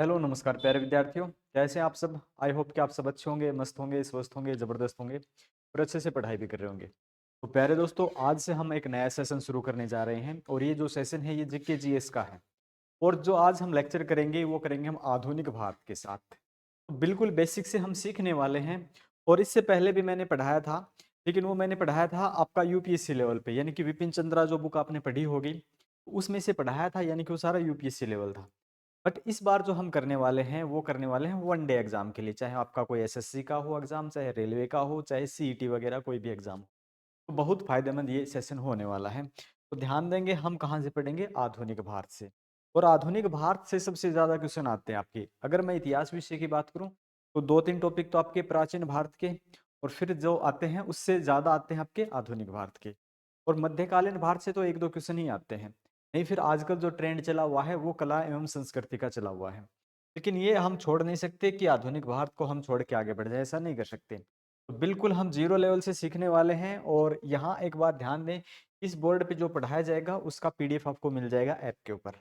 Hello नमस्कार प्यारे विद्यार्थियों। कैसे हैं आप सब? आई होप कि आप सब अच्छे होंगे, मस्त होंगे, स्वस्थ होंगे, ज़बरदस्त होंगे और अच्छे से पढ़ाई भी कर रहे होंगे। तो प्यारे दोस्तों, आज से हम एक नया सेशन शुरू करने जा रहे हैं और ये जो सेशन है ये जीके जीएस का है। और जो आज हम लेक्चर करेंगे वो करेंगे हम आधुनिक भारत के साथ। तो बिल्कुल बेसिक से हम सीखने वाले हैं। और इससे पहले भी मैंने पढ़ाया था, लेकिन वो मैंने पढ़ाया था आपका यूपीएससी लेवल पे, यानी कि विपिन चंद्रा जो बुक आपने पढ़ी होगी उसमें से पढ़ाया था, यानी कि वो सारा यूपीएससी लेवल था। बट इस बार जो हम करने वाले हैं वो करने वाले हैं वन डे एग्जाम के लिए, चाहे आपका कोई एसएससी का हो एग्जाम, चाहे रेलवे का हो, चाहे सीईटी वगैरह कोई भी एग्जाम हो। तो बहुत फायदेमंद ये सेशन होने वाला है। तो ध्यान देंगे, हम कहाँ से पढ़ेंगे? आधुनिक भारत से। और आधुनिक भारत से सबसे ज्यादा क्वेश्चन आते हैं आपके। अगर मैं इतिहास विषय की बात करूं तो दो तीन टॉपिक तो आपके प्राचीन भारत के, और फिर जो आते हैं उससे ज्यादा आते हैं आपके आधुनिक भारत के। और मध्यकालीन भारत से तो एक दो क्वेश्चन ही आते हैं। नहीं, फिर आजकल जो ट्रेंड चला हुआ है वो कला एवं संस्कृति का चला हुआ है। लेकिन ये हम छोड़ नहीं सकते कि आधुनिक भारत को हम छोड़ के आगे बढ़ जाए, ऐसा नहीं कर सकते। तो बिल्कुल हम जीरो लेवल से सीखने वाले हैं। और यहाँ एक बात ध्यान दें, इस बोर्ड पे जो पढ़ाया जाएगा उसका पीडीएफ आपको मिल जाएगा ऐप के ऊपर।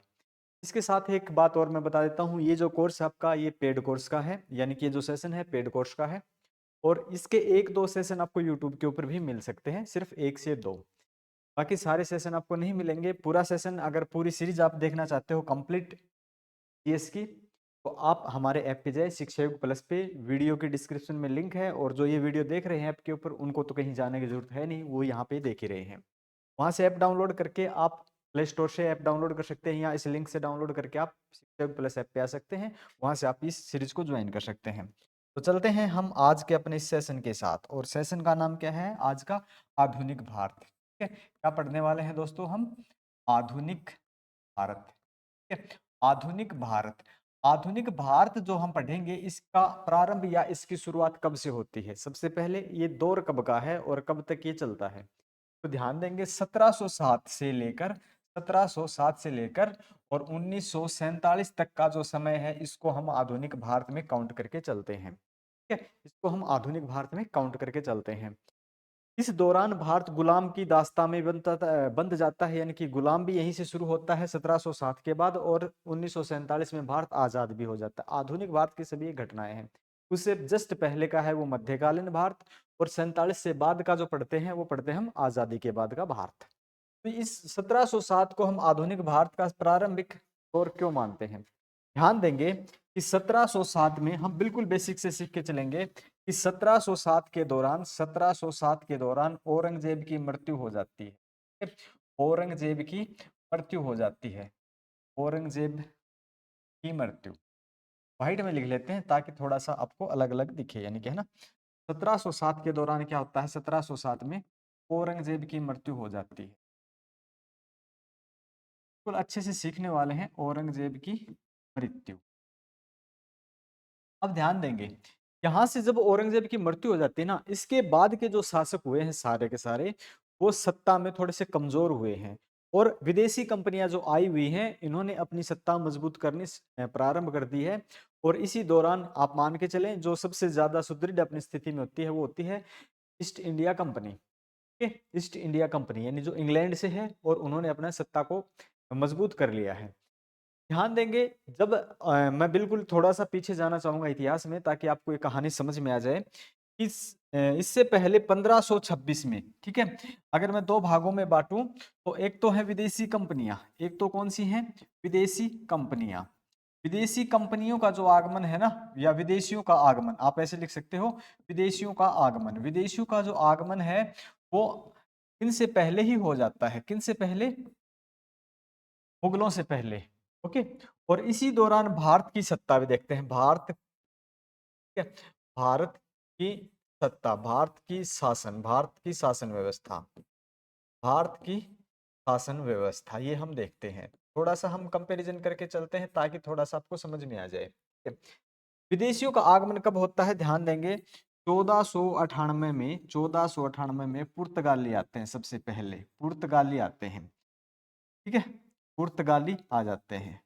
इसके साथ एक बात और मैं बता देता हूँ, ये जो कोर्स आपका ये पेड कोर्स का है, यानी कि ये जो सेशन है पेड कोर्स का है। और इसके एक दो सेशन आपको यूट्यूब के ऊपर भी मिल सकते हैं, सिर्फ एक से दो। बाकी सारे सेशन आपको नहीं मिलेंगे। पूरा सेशन अगर पूरी सीरीज आप देखना चाहते हो कंप्लीट जीएस की, तो आप हमारे ऐप पे जाए शिक्षा युग प्लस पे, वीडियो के डिस्क्रिप्शन में लिंक है। और जो ये वीडियो देख रहे हैं ऐप के ऊपर, उनको तो कहीं जाने की जरूरत है नहीं, वो यहाँ पे देख ही रहे हैं। वहां से ऐप डाउनलोड करके आप प्ले स्टोर से ऐप डाउनलोड कर सकते हैं, या इस लिंक से डाउनलोड करके आप शिक्षा युग प्लस ऐप पे आ सकते हैं। वहां से आप इस सीरीज को ज्वाइन कर सकते हैं। तो चलते हैं हम आज के अपने इस सेशन के साथ। और सेशन का नाम क्या है आज का? आधुनिक भारत। ठीक है, क्या पढ़ने वाले हैं दोस्तों हम? आधुनिक भारत। ठीक है, आधुनिक भारत। आधुनिक भारत जो हम पढ़ेंगे इसका प्रारंभ या इसकी शुरुआत कब से होती है? सबसे पहले ये दौर कब का है और कब तक ये चलता है? तो ध्यान देंगे 1707 से लेकर और 1947 तक का जो समय है, इसको हम आधुनिक भारत में काउंट करके चलते हैं। ठीक है, इसको हम आधुनिक भारत में काउंट करके चलते हैं। इस दौरान भारत गुलाम की दास्तां में बंध जाता है, यानी कि गुलाम भी यहीं से शुरू होता है 1707 के बाद, और 1947 में भारत आजाद भी हो जाता है। आधुनिक भारत की सभी घटनाएं हैं। उससे जस्ट पहले का है वो मध्यकालीन भारत, और 47 से बाद का जो पढ़ते हैं वो पढ़ते हैं हम आजादी के बाद का भारत। तो इस 1707 को हम आधुनिक भारत का प्रारंभिक दौर क्यों मानते हैं? ध्यान देंगे कि 1707 में हम बिल्कुल बेसिक से सीख के चलेंगे कि 1707 के दौरान औरंगजेब की मृत्यु हो जाती है। औरंगजेब की मृत्यु हो जाती है। औरंगजेब की मृत्यु व्हाइट में लिख लेते हैं ताकि थोड़ा सा आपको अलग अलग दिखे, यानी कि है ना। 1707 के दौरान क्या होता है? 1707 में औरंगजेब की मृत्यु हो जाती है। बिल्कुल अच्छे से सीखने वाले हैं औरंगजेब की मृत्यु। अब ध्यान देंगे, यहां से जब औरंगजेब की मृत्यु हो जाती है ना, इसके बाद के जो शासक हुए हैं सारे के सारे, वो सत्ता में थोड़े से कमजोर हुए हैं। और विदेशी कंपनियां जो आई हुई हैं, इन्होंने अपनी सत्ता मजबूत करनी प्रारंभ कर दी है। और इसी दौरान आप मान के चलें, जो सबसे ज्यादा सुदृढ़ अपनी स्थिति में होती है वो होती है ईस्ट इंडिया कंपनी। ठीक है, ईस्ट इंडिया कंपनी यानी जो इंग्लैंड से है, और उन्होंने अपना सत्ता को मजबूत कर लिया है। ध्यान देंगे, जब मैं बिल्कुल थोड़ा सा पीछे जाना चाहूंगा इतिहास में ताकि आपको ये कहानी समझ में आ जाए। इससे पहले 1526 में, ठीक है, अगर मैं दो भागों में बांटूं तो एक तो है विदेशी कंपनियां, एक तो कौन सी हैं? विदेशी कंपनियां। विदेशी कंपनियों का जो आगमन है ना, या विदेशियों का आगमन, आप ऐसे लिख सकते हो, विदेशियों का आगमन। विदेशियों का जो आगमन है वो किन से पहले ही हो जाता है? किन से पहले? मुगलों से पहले। ओके। और इसी दौरान भारत की सत्ता भी देखते हैं। भारत, ठीक है, भारत की सत्ता, भारत की शासन व्यवस्था, भारत की शासन व्यवस्था, ये हम देखते हैं। थोड़ा सा हम कंपैरिजन करके चलते हैं ताकि थोड़ा सा आपको समझ में आ जाए। ठीक है? विदेशियों का आगमन कब होता है? ध्यान देंगे, 1498 में, 1498 में पुर्तगाली आते हैं। सबसे पहले पुर्तगाली आते हैं। ठीक है, पुर्तगाली आ जाते हैं।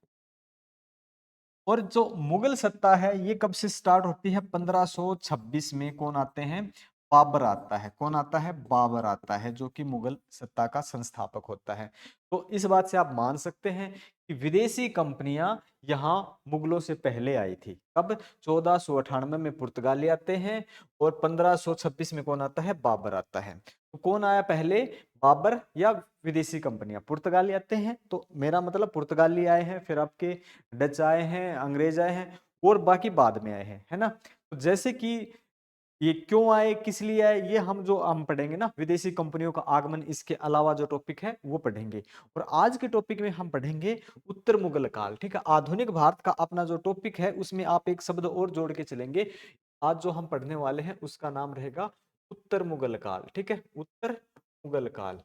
और जो मुगल सत्ता है ये कब से स्टार्ट होती है? 1526 में। कौन आते हैं? बाबर आता है। कौन आता है? बाबर आता है, जो कि मुगल सत्ता का संस्थापक होता है। तो इस बात से आप मान सकते हैं कि विदेशी कंपनियां यहाँ मुगलों से पहले आई थी। कब? 1498 में पुर्तगाली आते हैं और 1526 में कौन आता है? बाबर आता है। तो कौन आया पहले, बाबर या विदेशी कंपनियां? पुर्तगाली आते हैं, तो मेरा मतलब पुर्तगाली आए हैं, फिर आपके डच आए हैं, अंग्रेज आए हैं, और बाकी बाद में आए हैं, है ना। तो जैसे कि ये क्यों आए, किस लिए आए, ये हम पढ़ेंगे ना, विदेशी कंपनियों का आगमन, इसके अलावा जो टॉपिक है वो पढ़ेंगे। और आज के टॉपिक में हम पढ़ेंगे उत्तर मुगल काल। ठीक है, आधुनिक भारत का अपना जो टॉपिक है उसमें आप एक शब्द और जोड़ के चलेंगे। आज जो हम पढ़ने वाले हैं उसका नाम रहेगा उत्तर मुगल काल। ठीक है, उत्तर मुगल काल।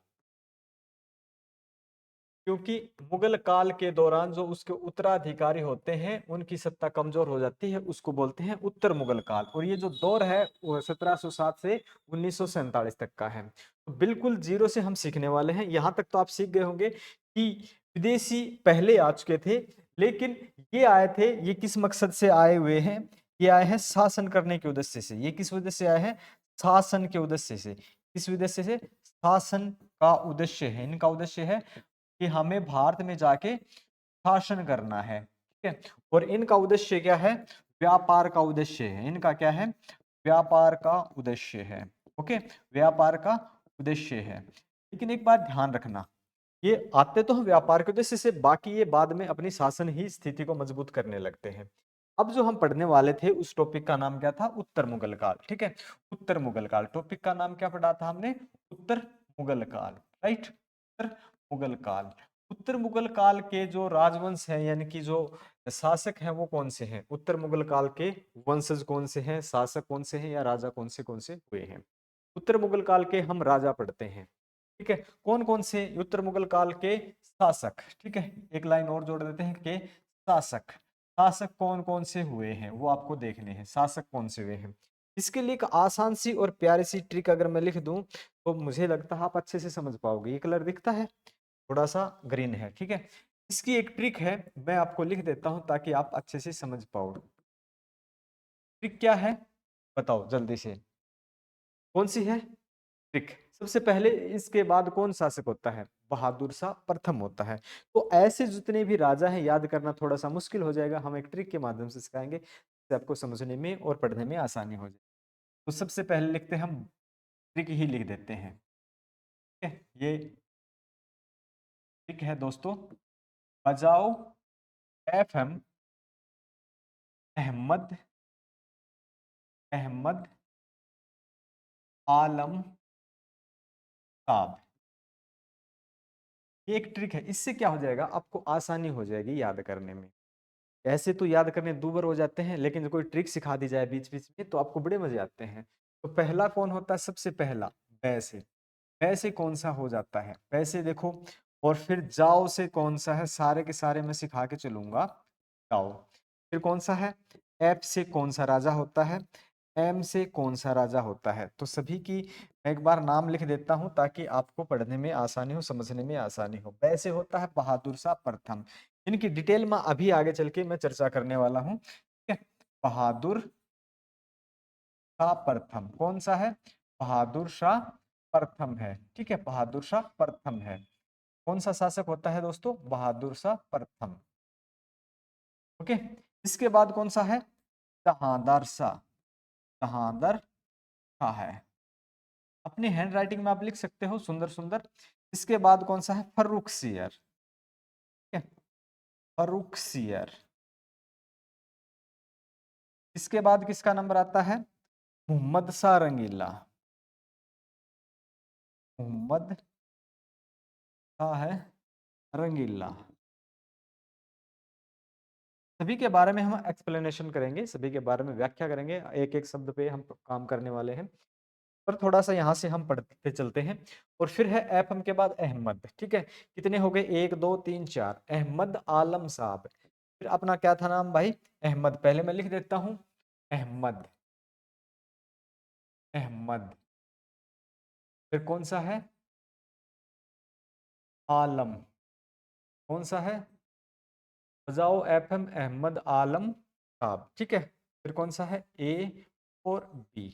क्योंकि मुगल काल के दौरान जो उसके उत्तराधिकारी होते हैं उनकी सत्ता कमजोर हो जाती है, उसको बोलते हैं उत्तर मुगल काल। और ये जो दौर है वो 1707 से 1947 तक का है। तो बिल्कुल जीरो से हम सीखने वाले हैं। यहाँ तक तो आप सीख गए होंगे कि विदेशी पहले आ चुके थे, लेकिन ये आए थे, ये किस मकसद से आए हुए हैं? ये आए हैं शासन करने के उद्देश्य से। ये किस वजह से आए हैं? शासन के उद्देश्य से। किस उद्देश्य से? शासन का उद्देश्य है, इनका उद्देश्य है कि हमें भारत में जाके शासन करना है। ठीक है, और इनका उद्देश्य क्या है? व्यापार का उद्देश्य है। इनका क्या है? व्यापार का उद्देश्य है। ओके, व्यापार का उद्देश्य है। लेकिन एक बात ध्यान रखना, ये आते तो हम व्यापार के उद्देश्य से, बाकी ये बाद में अपनी शासन ही स्थिति को मजबूत करने लगते हैं। अब जो हम पढ़ने वाले थे उस टॉपिक का नाम क्या था? उत्तर मुगल काल। ठीक है, उत्तर मुगल काल टॉपिक का नाम क्या पढ़ा था हमने? उत्तर मुगल काल। राइट, उत्तर मुगल काल। उत्तर मुगल काल के जो राजवंश हैं, यानी कि जो शासक हैं, वो कौन से हैं? उत्तर मुगल काल के वंशज कौन से हैं, शासक कौन से हैं, या राजा कौन से हुए हैं? उत्तर मुगल काल के हम राजा पढ़ते हैं। ठीक है, कौन कौन से उत्तर मुगल काल के शासक? ठीक है, एक लाइन और जोड़ देते हैं कि शासक। शासक कौन कौन से हुए हैं वो आपको देखने हैं, शासक कौन से हुए हैं। इसके लिए एक आसान सी और प्यारी सी ट्रिक अगर मैं लिख दूं तो मुझे लगता है आप अच्छे से समझ पाओगे। ये कलर दिखता है, थोड़ा सा ग्रीन है। ठीक है, इसकी एक ट्रिक है, मैं आपको लिख देता हूं ताकि आप अच्छे से समझ पाओ। ट्रिक क्या है बताओ जल्दी से, कौन सी है ट्रिक? सबसे पहले इसके बाद कौन शासक होता है? बहादुर शाह प्रथम होता है। तो ऐसे जितने भी राजा हैं याद करना थोड़ा सा मुश्किल हो जाएगा, हम एक ट्रिक के माध्यम से सिखाएंगे जिससे आपको समझने में और पढ़ने में आसानी हो जाए। तो सबसे पहले लिखते हैं हम, ट्रिक ही लिख देते हैं। ठीक है, ये ट्रिक है दोस्तों, बजाओ FM अहमद अहमद आलम साहब। ये एक ट्रिक है, इससे क्या हो जाएगा, आपको आसानी हो जाएगी याद करने में। ऐसे तो याद करने दूभर हो जाते हैं, लेकिन कोई ट्रिक सिखा दी जाए बीच बीच में तो आपको बड़े मजे आते हैं। तो पहला कौन होता है? सबसे पहला वैसे, वैसे कौन सा हो जाता है? वैसे देखो, और फिर जाओ से कौन सा है? सारे के सारे मैं सिखा के चलूंगा। जाओ, फिर कौन सा है? एफ से कौन सा राजा होता है? एम से कौन सा राजा होता है? तो सभी की मैं एक बार नाम लिख देता हूं ताकि आपको पढ़ने में आसानी हो, समझने में आसानी हो। वैसे होता है बहादुर शाह प्रथम। इनकी डिटेल में अभी आगे चल के मैं चर्चा करने वाला हूँ। ठीक है, बहादुर शाह प्रथम कौन सा है? बहादुर शाह प्रथम है। ठीक है, बहादुर शाह प्रथम है। कौन सा शासक होता है दोस्तों? बहादुर शाह प्रथम। ओके, इसके बाद कौन सा है? जहांदार शाह। जहांदार शाह है। अपनी हैंड राइटिंग में आप लिख सकते हो सुंदर सुंदर। इसके बाद कौन सा है? फर्रुखसियर। ठीक है, फर्रुखसियर। इसके बाद किसका नंबर आता है? मोहम्मद शाह रंगीला। मोहम्मद शाह है रंगीला। सभी के बारे में हम एक्सप्लेनेशन करेंगे, सभी के बारे में व्याख्या करेंगे, एक एक शब्द पे हम काम करने वाले हैं। पर थोड़ा सा यहाँ से हम पढ़ते चलते हैं। और फिर है एफएम के बाद अहमद। ठीक है, कितने हो गए? 1 2 3 4। अहमद आलम साहब। फिर अपना क्या था नाम भाई? अहमद। पहले मैं लिख देता हूँ अहमद। अहमद, फिर कौन सा है? आलम। कौन सा है? बजाओ एफएम अहमद आलम साहब। ठीक है, फिर कौन सा है? ए और बी।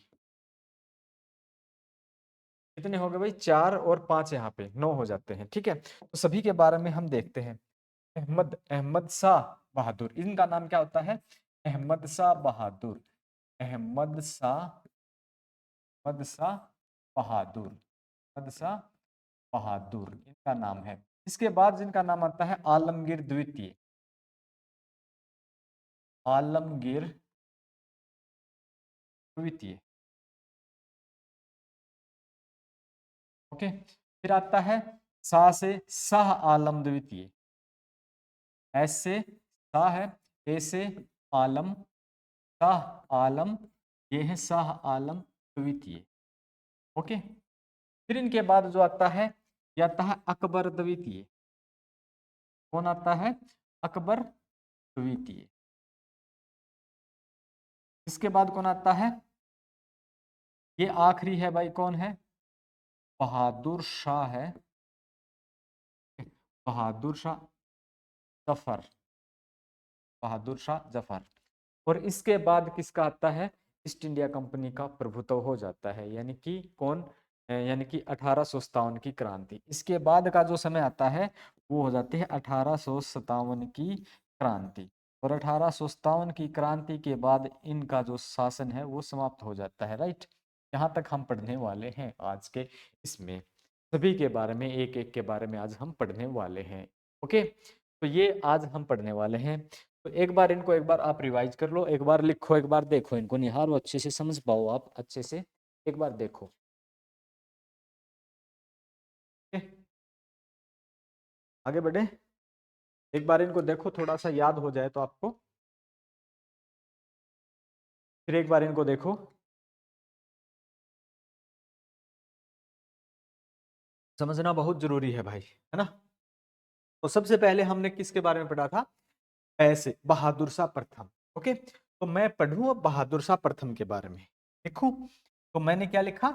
कितने हो गए भाई? 4 और 5, यहाँ पे 9 हो जाते हैं। ठीक है, तो सभी के बारे में हम देखते हैं। अहमद अहमद शाह बहादुर, इनका नाम क्या होता है? अहमद शाह बहादुर, अहमद शाह, अहमद शाह बहादुर, अहमद शाह बहादुर इनका नाम है। इसके बाद जिनका नाम आता है आलमगीर द्वितीय, आलमगीर द्वितीय। ओके, फिर आता है शाह से शाह आलम द्वितीय, एस से शाह है, ए से आलम, शाह आलम, ये है शाह आलम द्वितीय। ओके, फिर इनके बाद जो आता है ये आता है अकबर द्वितीय। कौन आता है? अकबर द्वितीय। इसके बाद कौन आता है? ये आखिरी है भाई, कौन है? बहादुर शाह है, बहादुर शाह जफर, बहादुर शाह जफर। और इसके बाद किसका आता है? ईस्ट इंडिया कंपनी का प्रभुत्व हो जाता है, यानी कि कौन? यानी कि 1857 की क्रांति। इसके बाद का जो समय आता है वो हो जाती है 1857 की क्रांति। और 1857 की क्रांति के बाद इनका जो शासन है वो समाप्त हो जाता है। राइट, यहाँ तक हम पढ़ने वाले हैं आज के इसमें, सभी के बारे में, एक एक के बारे में आज हम पढ़ने वाले हैं। ओके, तो ये आज हम पढ़ने वाले हैं। तो एक बार इनको, एक बार आप रिवाइज कर लो, एक बार लिखो, एक बार देखो, इनको निहारो, अच्छे से समझ पाओ आप अच्छे से, एक बार देखो। ओके, आगे बढ़े, एक बार इनको देखो, थोड़ा सा याद हो जाए तो आपको, फिर एक बार इनको देखो। समझना बहुत जरूरी है भाई, है ना। तो सबसे पहले हमने किसके बारे में पढ़ा था? ऐसे बहादुर शाह प्रथम। ओके, तो मैं पढ़ूं अब बहादुर शाह प्रथम के बारे में, लिखूं। तो मैंने क्या लिखा?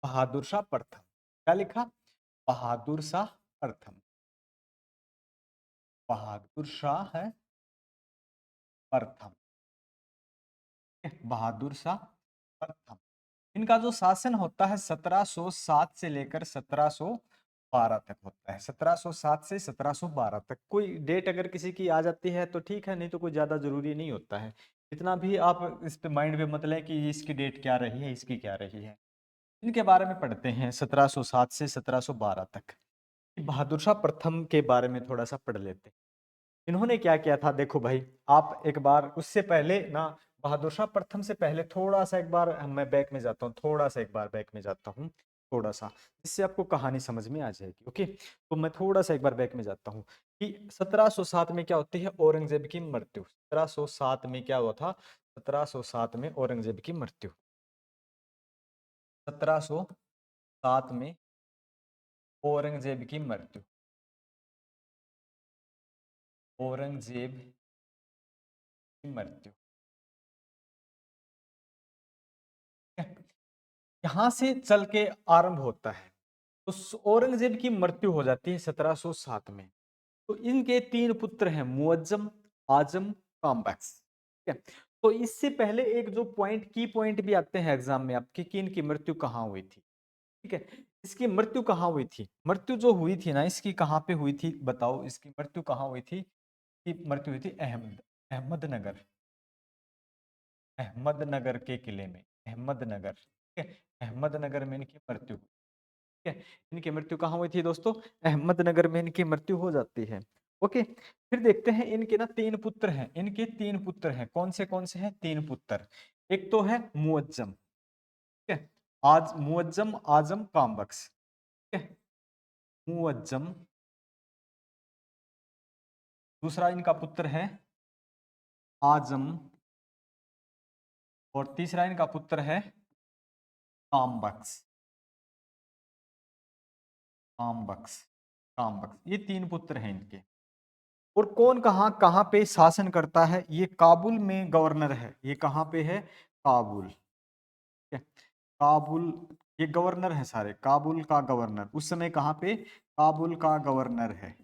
बहादुर शाह प्रथम। क्या लिखा? बहादुर शाह प्रथम, बहादुर शाह है प्रथम, बहादुर शाह प्रथम। इनका जो शासन होता है 1707 से लेकर 1712 तक होता है, 1707 से 1712 तक। कोई डेट अगर किसी की आ जाती है तो ठीक है, नहीं तो कोई ज्यादा जरूरी नहीं होता है। इतना भी आप इस पे माइंड में मत लें कि इसकी डेट क्या रही है, इसकी क्या रही है। इनके बारे में पढ़ते हैं 1707 से 1712 तक। बहादुर शाह प्रथम के बारे में थोड़ा सा पढ़ लेते हैं। इन्होंने क्या किया था, देखो भाई, आप एक बार उससे पहले ना, बहादुर शाह प्रथम से पहले थोड़ा सा एक बार मैं बैक में जाता हूँ, थोड़ा सा एक बार बैक में जाता हूँ, थोड़ा सा, जिससे आपको कहानी समझ में आ जाएगी। ओके, तो मैं थोड़ा सा एक बार बैक में जाता हूँ कि 1707 में क्या होती है? औरंगजेब की मृत्यु। 1707 में क्या हुआ था? 1707 में औरंगजेब की मृत्यु, 1707 में औरंगजेब की मृत्यु, औरंगजेब की मृत्यु। यहां से चल के आरंभ होता है। तो औरंगजेब की मृत्यु हो जाती है 1707 में। तो इनके तीन पुत्र हैं, मुअज्जम, आजम, काम्बैक्स। ठीक है, तो इससे पहले एक जो पॉइंट, की पॉइंट भी आते हैं एग्जाम में आपके, कि इनकी मृत्यु कहाँ हुई थी। ठीक है, इसकी मृत्यु कहाँ हुई थी? मृत्यु जो हुई थी ना, इसकी कहाँ पे हुई थी बताओ? इसकी मृत्यु कहाँ हुई थी? की मृत्यु हुई थी अहमदनगर, अहमदनगर के किले में, अहमदनगर। ठीक है, अहमदनगर में इनकी मृत्यु। ठीक है, इनकी मृत्यु कहाँ हुई थी दोस्तों? अहमदनगर में इनकी मृत्यु हो जाती है। ओके, फिर देखते हैं इनके ना तीन पुत्र हैं, इनके तीन पुत्र हैं, कौन से हैं? तीन पुत्र। एक तो है मुअज्जम, ठीक है, आज मुअज्जम, आजम, काम्बक्स। ठीक है, मुअज्जम, दूसरा इनका पुत्र है आजम, और तीसरा इनका पुत्र है काम्बक्स, काम्बक्स, काम्बक्स। ये तीन पुत्र हैं इनके। और कौन कहाँ कहाँ पे शासन करता है? ये काबुल में गवर्नर है। ये कहाँ पे है? काबुल। ठीक है, काबुल, ये गवर्नर है सारे, काबुल का गवर्नर उस समय कहाँ पे? काबुल का गवर्नर है।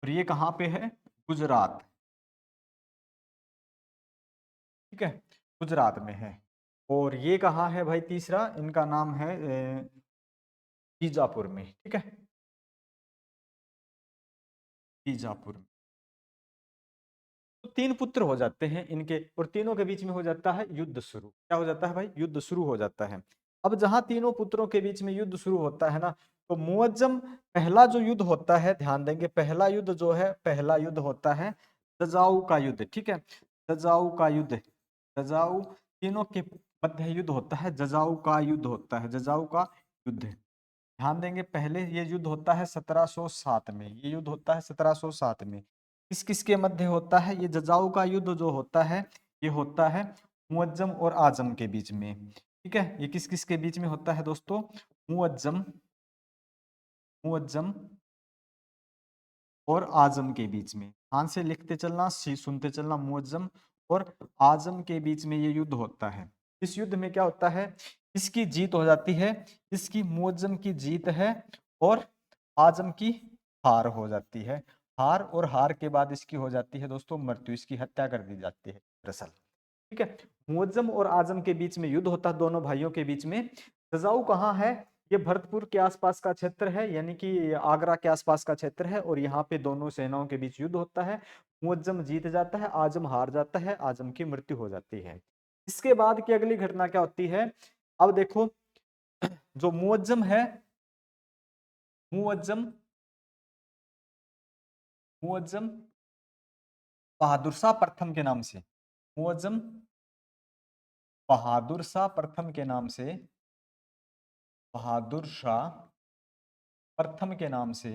और ये कहाँ पे है? गुजरात। ठीक है, गुजरात में है। और ये कहाँ है भाई? तीसरा इनका नाम है बीजापुर में। ठीक है, बीजापुर में। तो 3 पुत्र हो जाते हैं इनके और तीनों के बीच में हो जाता है युद्ध शुरू। क्या हो जाता है भाई? युद्ध शुरू हो जाता है। अब जहां तीनों पुत्रों के बीच में युद्ध शुरू होता है ना, तो मुअज्जम पहला जो युद्ध होता है, ध्यान देंगे, पहला युद्ध जो है, पहला युद्ध होता है जजाऊ का युद्ध। ठीक है, जजाऊ का युद्ध, जजाऊ, तीनों के मध्य युद्ध होता है, जजाऊ का युद्ध होता है, जजाऊ का युद्ध। ध्यान देंगे, पहले ये युद्ध होता है 1707 में, ये युद्ध होता है 1707 में। किस किस के मध्य होता है ये जजाऊ का युद्ध? जो होता है ये होता है मुअज्जम और आजम के बीच में। ठीक है, ये किस किस के बीच में होता है दोस्तों? मुअज्जम, मुअज्जम और आजम के बीच में। ध्यान से लिखते चलना, सुनते चलना, मुअज्जम और आजम के बीच में ये युद्ध होता है। इस युद्ध में क्या होता है? इसकी जीत हो जाती है, इसकी, मुअज्जम की जीत है और आजम की हार हो जाती है। हार, और हार के बाद इसकी हो जाती है दोस्तों मृत्यु, इसकी हत्या कर दी जाती है दरअसल। ठीक है, मुअज्जम और आजम के बीच में युद्ध होता है, दोनों भाइयों के बीच में। जजाऊ कहाँ है? ये भरतपुर के आसपास का क्षेत्र है, यानी कि आगरा के आसपास का क्षेत्र है, और यहाँ पे दोनों सेनाओं के बीच युद्ध होता है। मुअज्जम जीत जाता है, आजम हार जाता है, आजम की मृत्यु हो जाती है। इसके बाद की अगली घटना क्या होती है? अब देखो, जो मुअज्जम है, मुअज्जम, मुअज्जम बहादुर शाह प्रथम के नाम से, मुअज्जम बहादुर शाह प्रथम के नाम से, बहादुर शाह प्रथम के नाम से,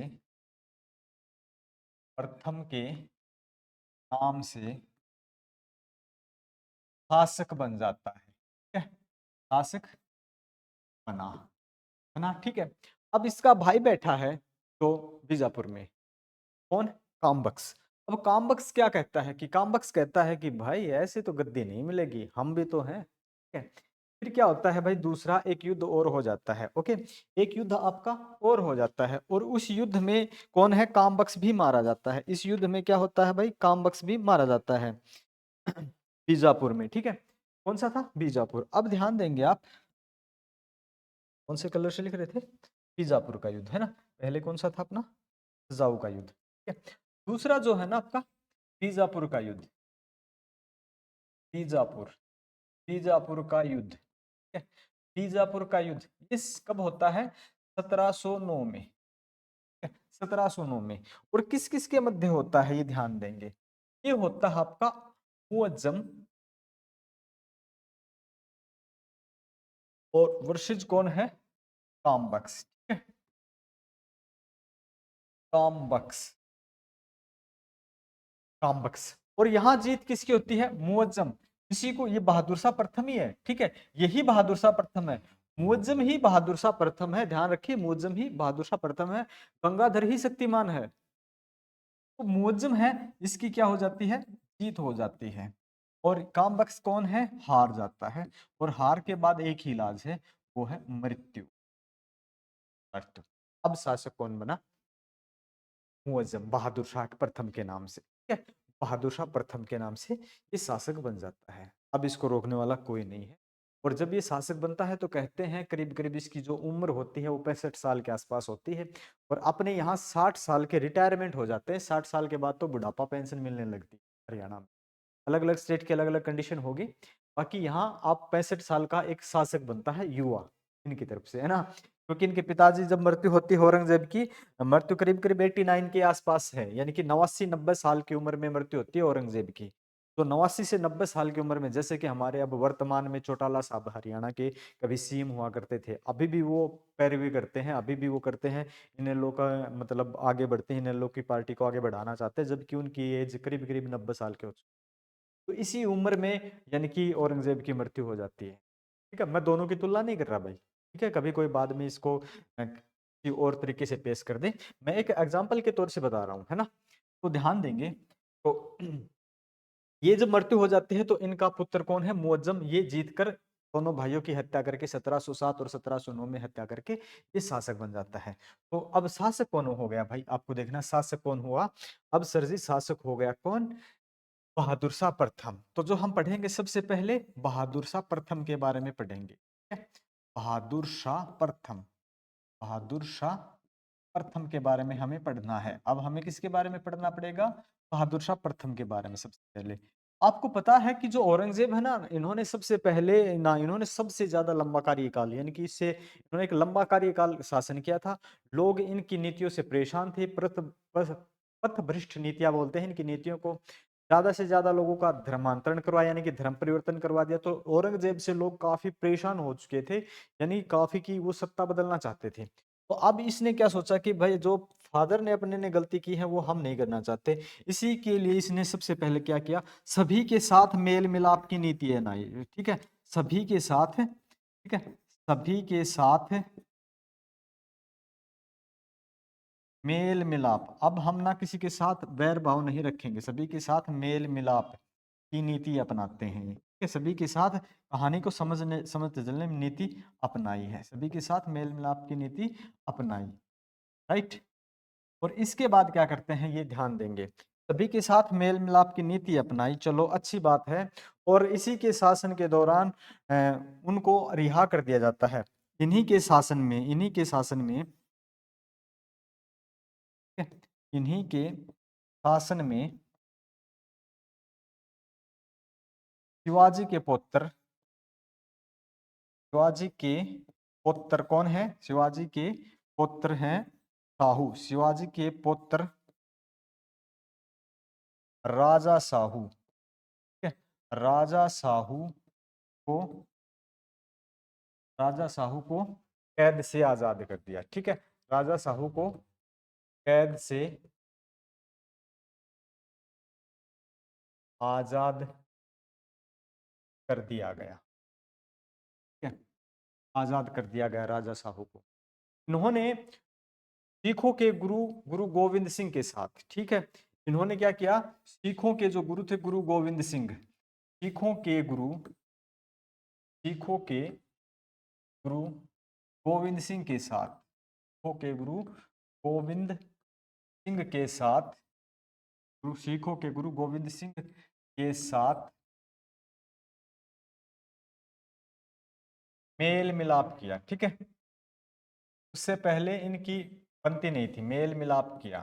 प्रथम के नाम से शासक बन जाता है। ठीक है, शासक बना, बना। ठीक है, अब इसका भाई बैठा है तो बीजापुर में, कौन? कामबख्श। अब कामबख्श क्या कहता है कि, कामबख्श कहता है कि भाई ऐसे तो गद्दी नहीं मिलेगी, हम भी तो हैं। ठीक है, फिर क्या होता है भाई? दूसरा एक युद्ध और हो जाता है। ओके, एक युद्ध आपका और हो जाता है, और उस युद्ध में कौन है? कामबख्श भी मारा जाता है। इस युद्ध में क्या होता है भाई? कामबख्श भी मारा जाता है बीजापुर में। ठीक है, कौन सा था? बीजापुर। अब ध्यान देंगे आप, कौन से कलर से लिख रहे थे? बीजापुर का युद्ध है ना, पहले कौन सा था अपना? जाऊ का युद्ध। ठीक है, दूसरा जो है ना आपका बीजापुर का युद्ध, बीजापुर, बीजापुर का युद्ध। ठीक है, बीजापुर का युद्ध इस कब होता है? 1709 में, 1709 में। और किस किस के मध्य होता है ये ध्यान देंगे, ये होता है आपका मुअज्जम और वर्सेज कौन है? कामबख्श। ठीक है, कामबख्श, कामबख्श। और यहां जीत किसकी होती है? मुअज्जम। इसी को, ये बहादुर शाह प्रथम ही है। ठीक है, यही बहादुर शाह प्रथम है, मुअज्जम ही बहादुर शाह प्रथम है। ध्यान रखिए, मुअज्जम ही बहादुर शाह प्रथम है, गंगाधर ही शक्तिमान है। तो मुअज्जम है, इसकी क्या हो जाती है? जीत हो जाती है। और कामबख्श कौन है? हार जाता है, और हार के बाद एक ही इलाज है, वो है मृत्यु, मृत्यु। अब शासक कौन बना? मुअज्जम, बहादुर शाह प्रथम के नाम से। ठीक है, बहादुर शाह प्रथम के नाम से ये शासक बन जाता है। अब इसको रोकने वाला कोई नहीं है। और जब ये शासक बनता है तो कहते हैं करीब करीब इसकी जो उम्र होती है वो 65 साल के आसपास होती है। और अपने यहाँ 60 साल के रिटायरमेंट हो जाते हैं। 60 साल के बाद तो बुढ़ापा पेंशन मिलने लगती है हरियाणा में। अलग अलग स्टेट की अलग अलग कंडीशन होगी। बाकी यहाँ आप 65 साल का एक शासक बनता है, युवा, इनकी तरफ से, है ना। क्योंकि इनके पिताजी जब मृत्यु होती है औरंगजेब की, मृत्यु करीब करीब 89 के आसपास है, यानी कि 89-90 साल की उम्र में मृत्यु होती है औरंगजेब की। तो 89 से 90 साल की उम्र में, जैसे कि हमारे अब वर्तमान में चौटाला साहब हरियाणा के कभी सीएम हुआ करते थे, अभी भी वो पैरवी करते हैं, अभी भी वो करते हैं। इन लोग का मतलब आगे बढ़ते हैं, इन लोग की पार्टी को आगे बढ़ाना चाहते हैं, जबकि उनकी एज करीब करीब 90 साल के हो। तो इसी उम्र में यानी कि औरंगजेब की मृत्यु हो जाती है। ठीक है, मैं दोनों की तुलना नहीं कर रहा भाई। ठीक है, कभी कोई बाद में इसको किसी और तरीके से पेश कर दे, मैं एक एग्जाम्पल के तौर से बता रहा हूँ, है ना। तो ध्यान देंगे, तो ये जब मृत्यु हो जाती है तो इनका पुत्र कौन है? मुअज्जम। ये जीत कर दोनों भाइयों की हत्या करके 1707 और 1709 में हत्या करके ये शासक बन जाता है। तो अब शासक कौन हो गया भाई? आपको देखना शासक कौन हुआ। अब सर जी शासक हो गया कौन? बहादुर शाह प्रथम। तो जो हम पढ़ेंगे सबसे पहले बहादुर शाह प्रथम के बारे में पढ़ेंगे। ठीक है? बहादुर शाह प्रथम, बहादुर शाह प्रथम के बारे में हमें पढ़ना है। अब हमें किसके बारे में पढ़ना पड़ेगा? बहादुर शाह प्रथम के बारे में सबसे पहले। आपको पता है कि जो औरंगजेब है ना, इन्होंने सबसे पहले ना इन्होंने सबसे ज्यादा लंबा कार्यकाल, यानी कि इससे इन्होंने एक लंबा कार्यकाल शासन किया था। लोग इनकी नीतियों से परेशान थे। पथ भ्रष्ट नीतियां बोलते हैं इनकी नीतियों को। ज्यादा से ज्यादा लोगों का धर्मांतरण करवाया, यानी कि धर्म परिवर्तन करवा दिया। तो औरंगजेब से लोग काफी परेशान हो चुके थे, यानी काफी की वो सत्ता बदलना चाहते थे। तो अब इसने क्या सोचा कि भाई जो फादर ने अपने ने गलती की है वो हम नहीं करना चाहते। इसी के लिए इसने सबसे पहले क्या किया, सभी के साथ मेल मिलाप की नीति अपनाई। ठीक है, सभी के साथ, ठीक है, सभी के साथ मेल मिलाप। अब हम ना किसी के साथ वैर भाव नहीं रखेंगे, सभी के साथ मेल मिलाप की नीति अपनाते हैं। ठीक है, सभी के साथ कहानी को समझते चलने में नीति अपनाई है, सभी के साथ मेल मिलाप की नीति अपनाई। राइट। और इसके बाद क्या करते हैं ये ध्यान देंगे, सभी के साथ मेल मिलाप की नीति अपनाई, चलो अच्छी बात है। और इसी के शासन के दौरान उनको रिहा कर दिया जाता है। इन्हीं के शासन में, इन्हीं के शासन में शिवाजी के पुत्र, शिवाजी के पुत्र कौन है? शिवाजी के पुत्र हैं साहू, शिवाजी के पुत्र राजा साहू। ठीक है, राजा साहू को, राजा साहू को कैद से आजाद कर दिया। ठीक है, राजा साहू को कैद से आजाद कर दिया गया। ठीक है, आजाद कर दिया गया राजा साहू को। इन्होंने सिखों के गुरु गुरु गोविंद सिंह के साथ, ठीक है, इन्होंने क्या किया, सिखों के जो गुरु थे गुरु गोविंद सिंह, सिखों के गुरु, सिखों के गुरु गोविंद सिंह के साथ, सिखों के गुरु गोविंद सिंह के साथ, सिखों के गुरु गोविंद सिंह के साथ मेल मिलाप किया। ठीक है, उससे पहले इनकी बनती नहीं थी, मेल मिलाप किया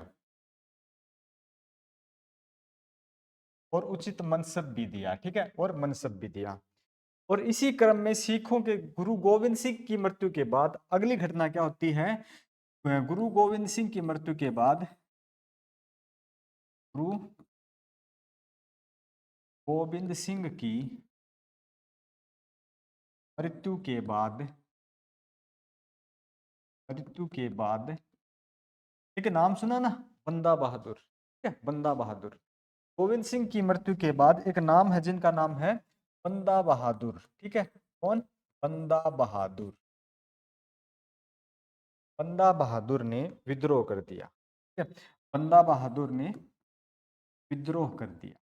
और उचित मनसब भी दिया। ठीक है, और मनसब भी दिया। और इसी क्रम में सिखों के गुरु गोविंद सिंह की मृत्यु के बाद अगली घटना क्या होती है? गुरु गोविंद सिंह की मृत्यु के बाद, गुरु गोविंद सिंह की मृत्यु के बाद, मृत्यु के बाद एक नाम सुना ना, बंदा बहादुर। ठीक है, बंदा बहादुर। गोविंद सिंह की मृत्यु के बाद एक नाम है जिनका नाम है बंदा बहादुर। ठीक है, कौन? बंदा बहादुर। बंदा बहादुर ने विद्रोह कर दिया। ठीक है, बंदा बहादुर ने विद्रोह कर दिया।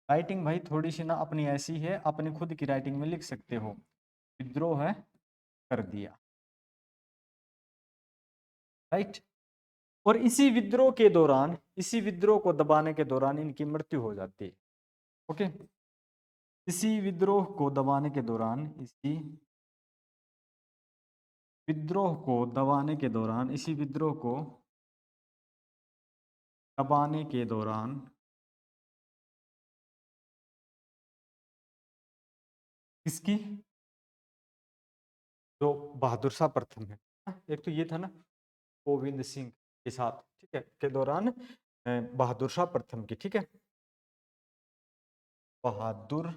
राइटिंग भाई थोड़ी सी ना अपनी ऐसी है, अपनी खुद की राइटिंग में लिख सकते हो, विद्रोह है कर दिया। राइट। और इसी विद्रोह के दौरान, इसी विद्रोह को दबाने के दौरान इनकी मृत्यु हो जाती है। ओके, इसी विद्रोह को दबाने के दौरान, इसी विद्रोह को दबाने के दौरान, इसी विद्रोह को दबाने के दौरान किसकी, जो बहादुर शाह प्रथम है, एक तो ये था ना गोविंद सिंह के साथ, ठीक है, के दौरान बहादुर शाह प्रथम की, ठीक है, बहादुर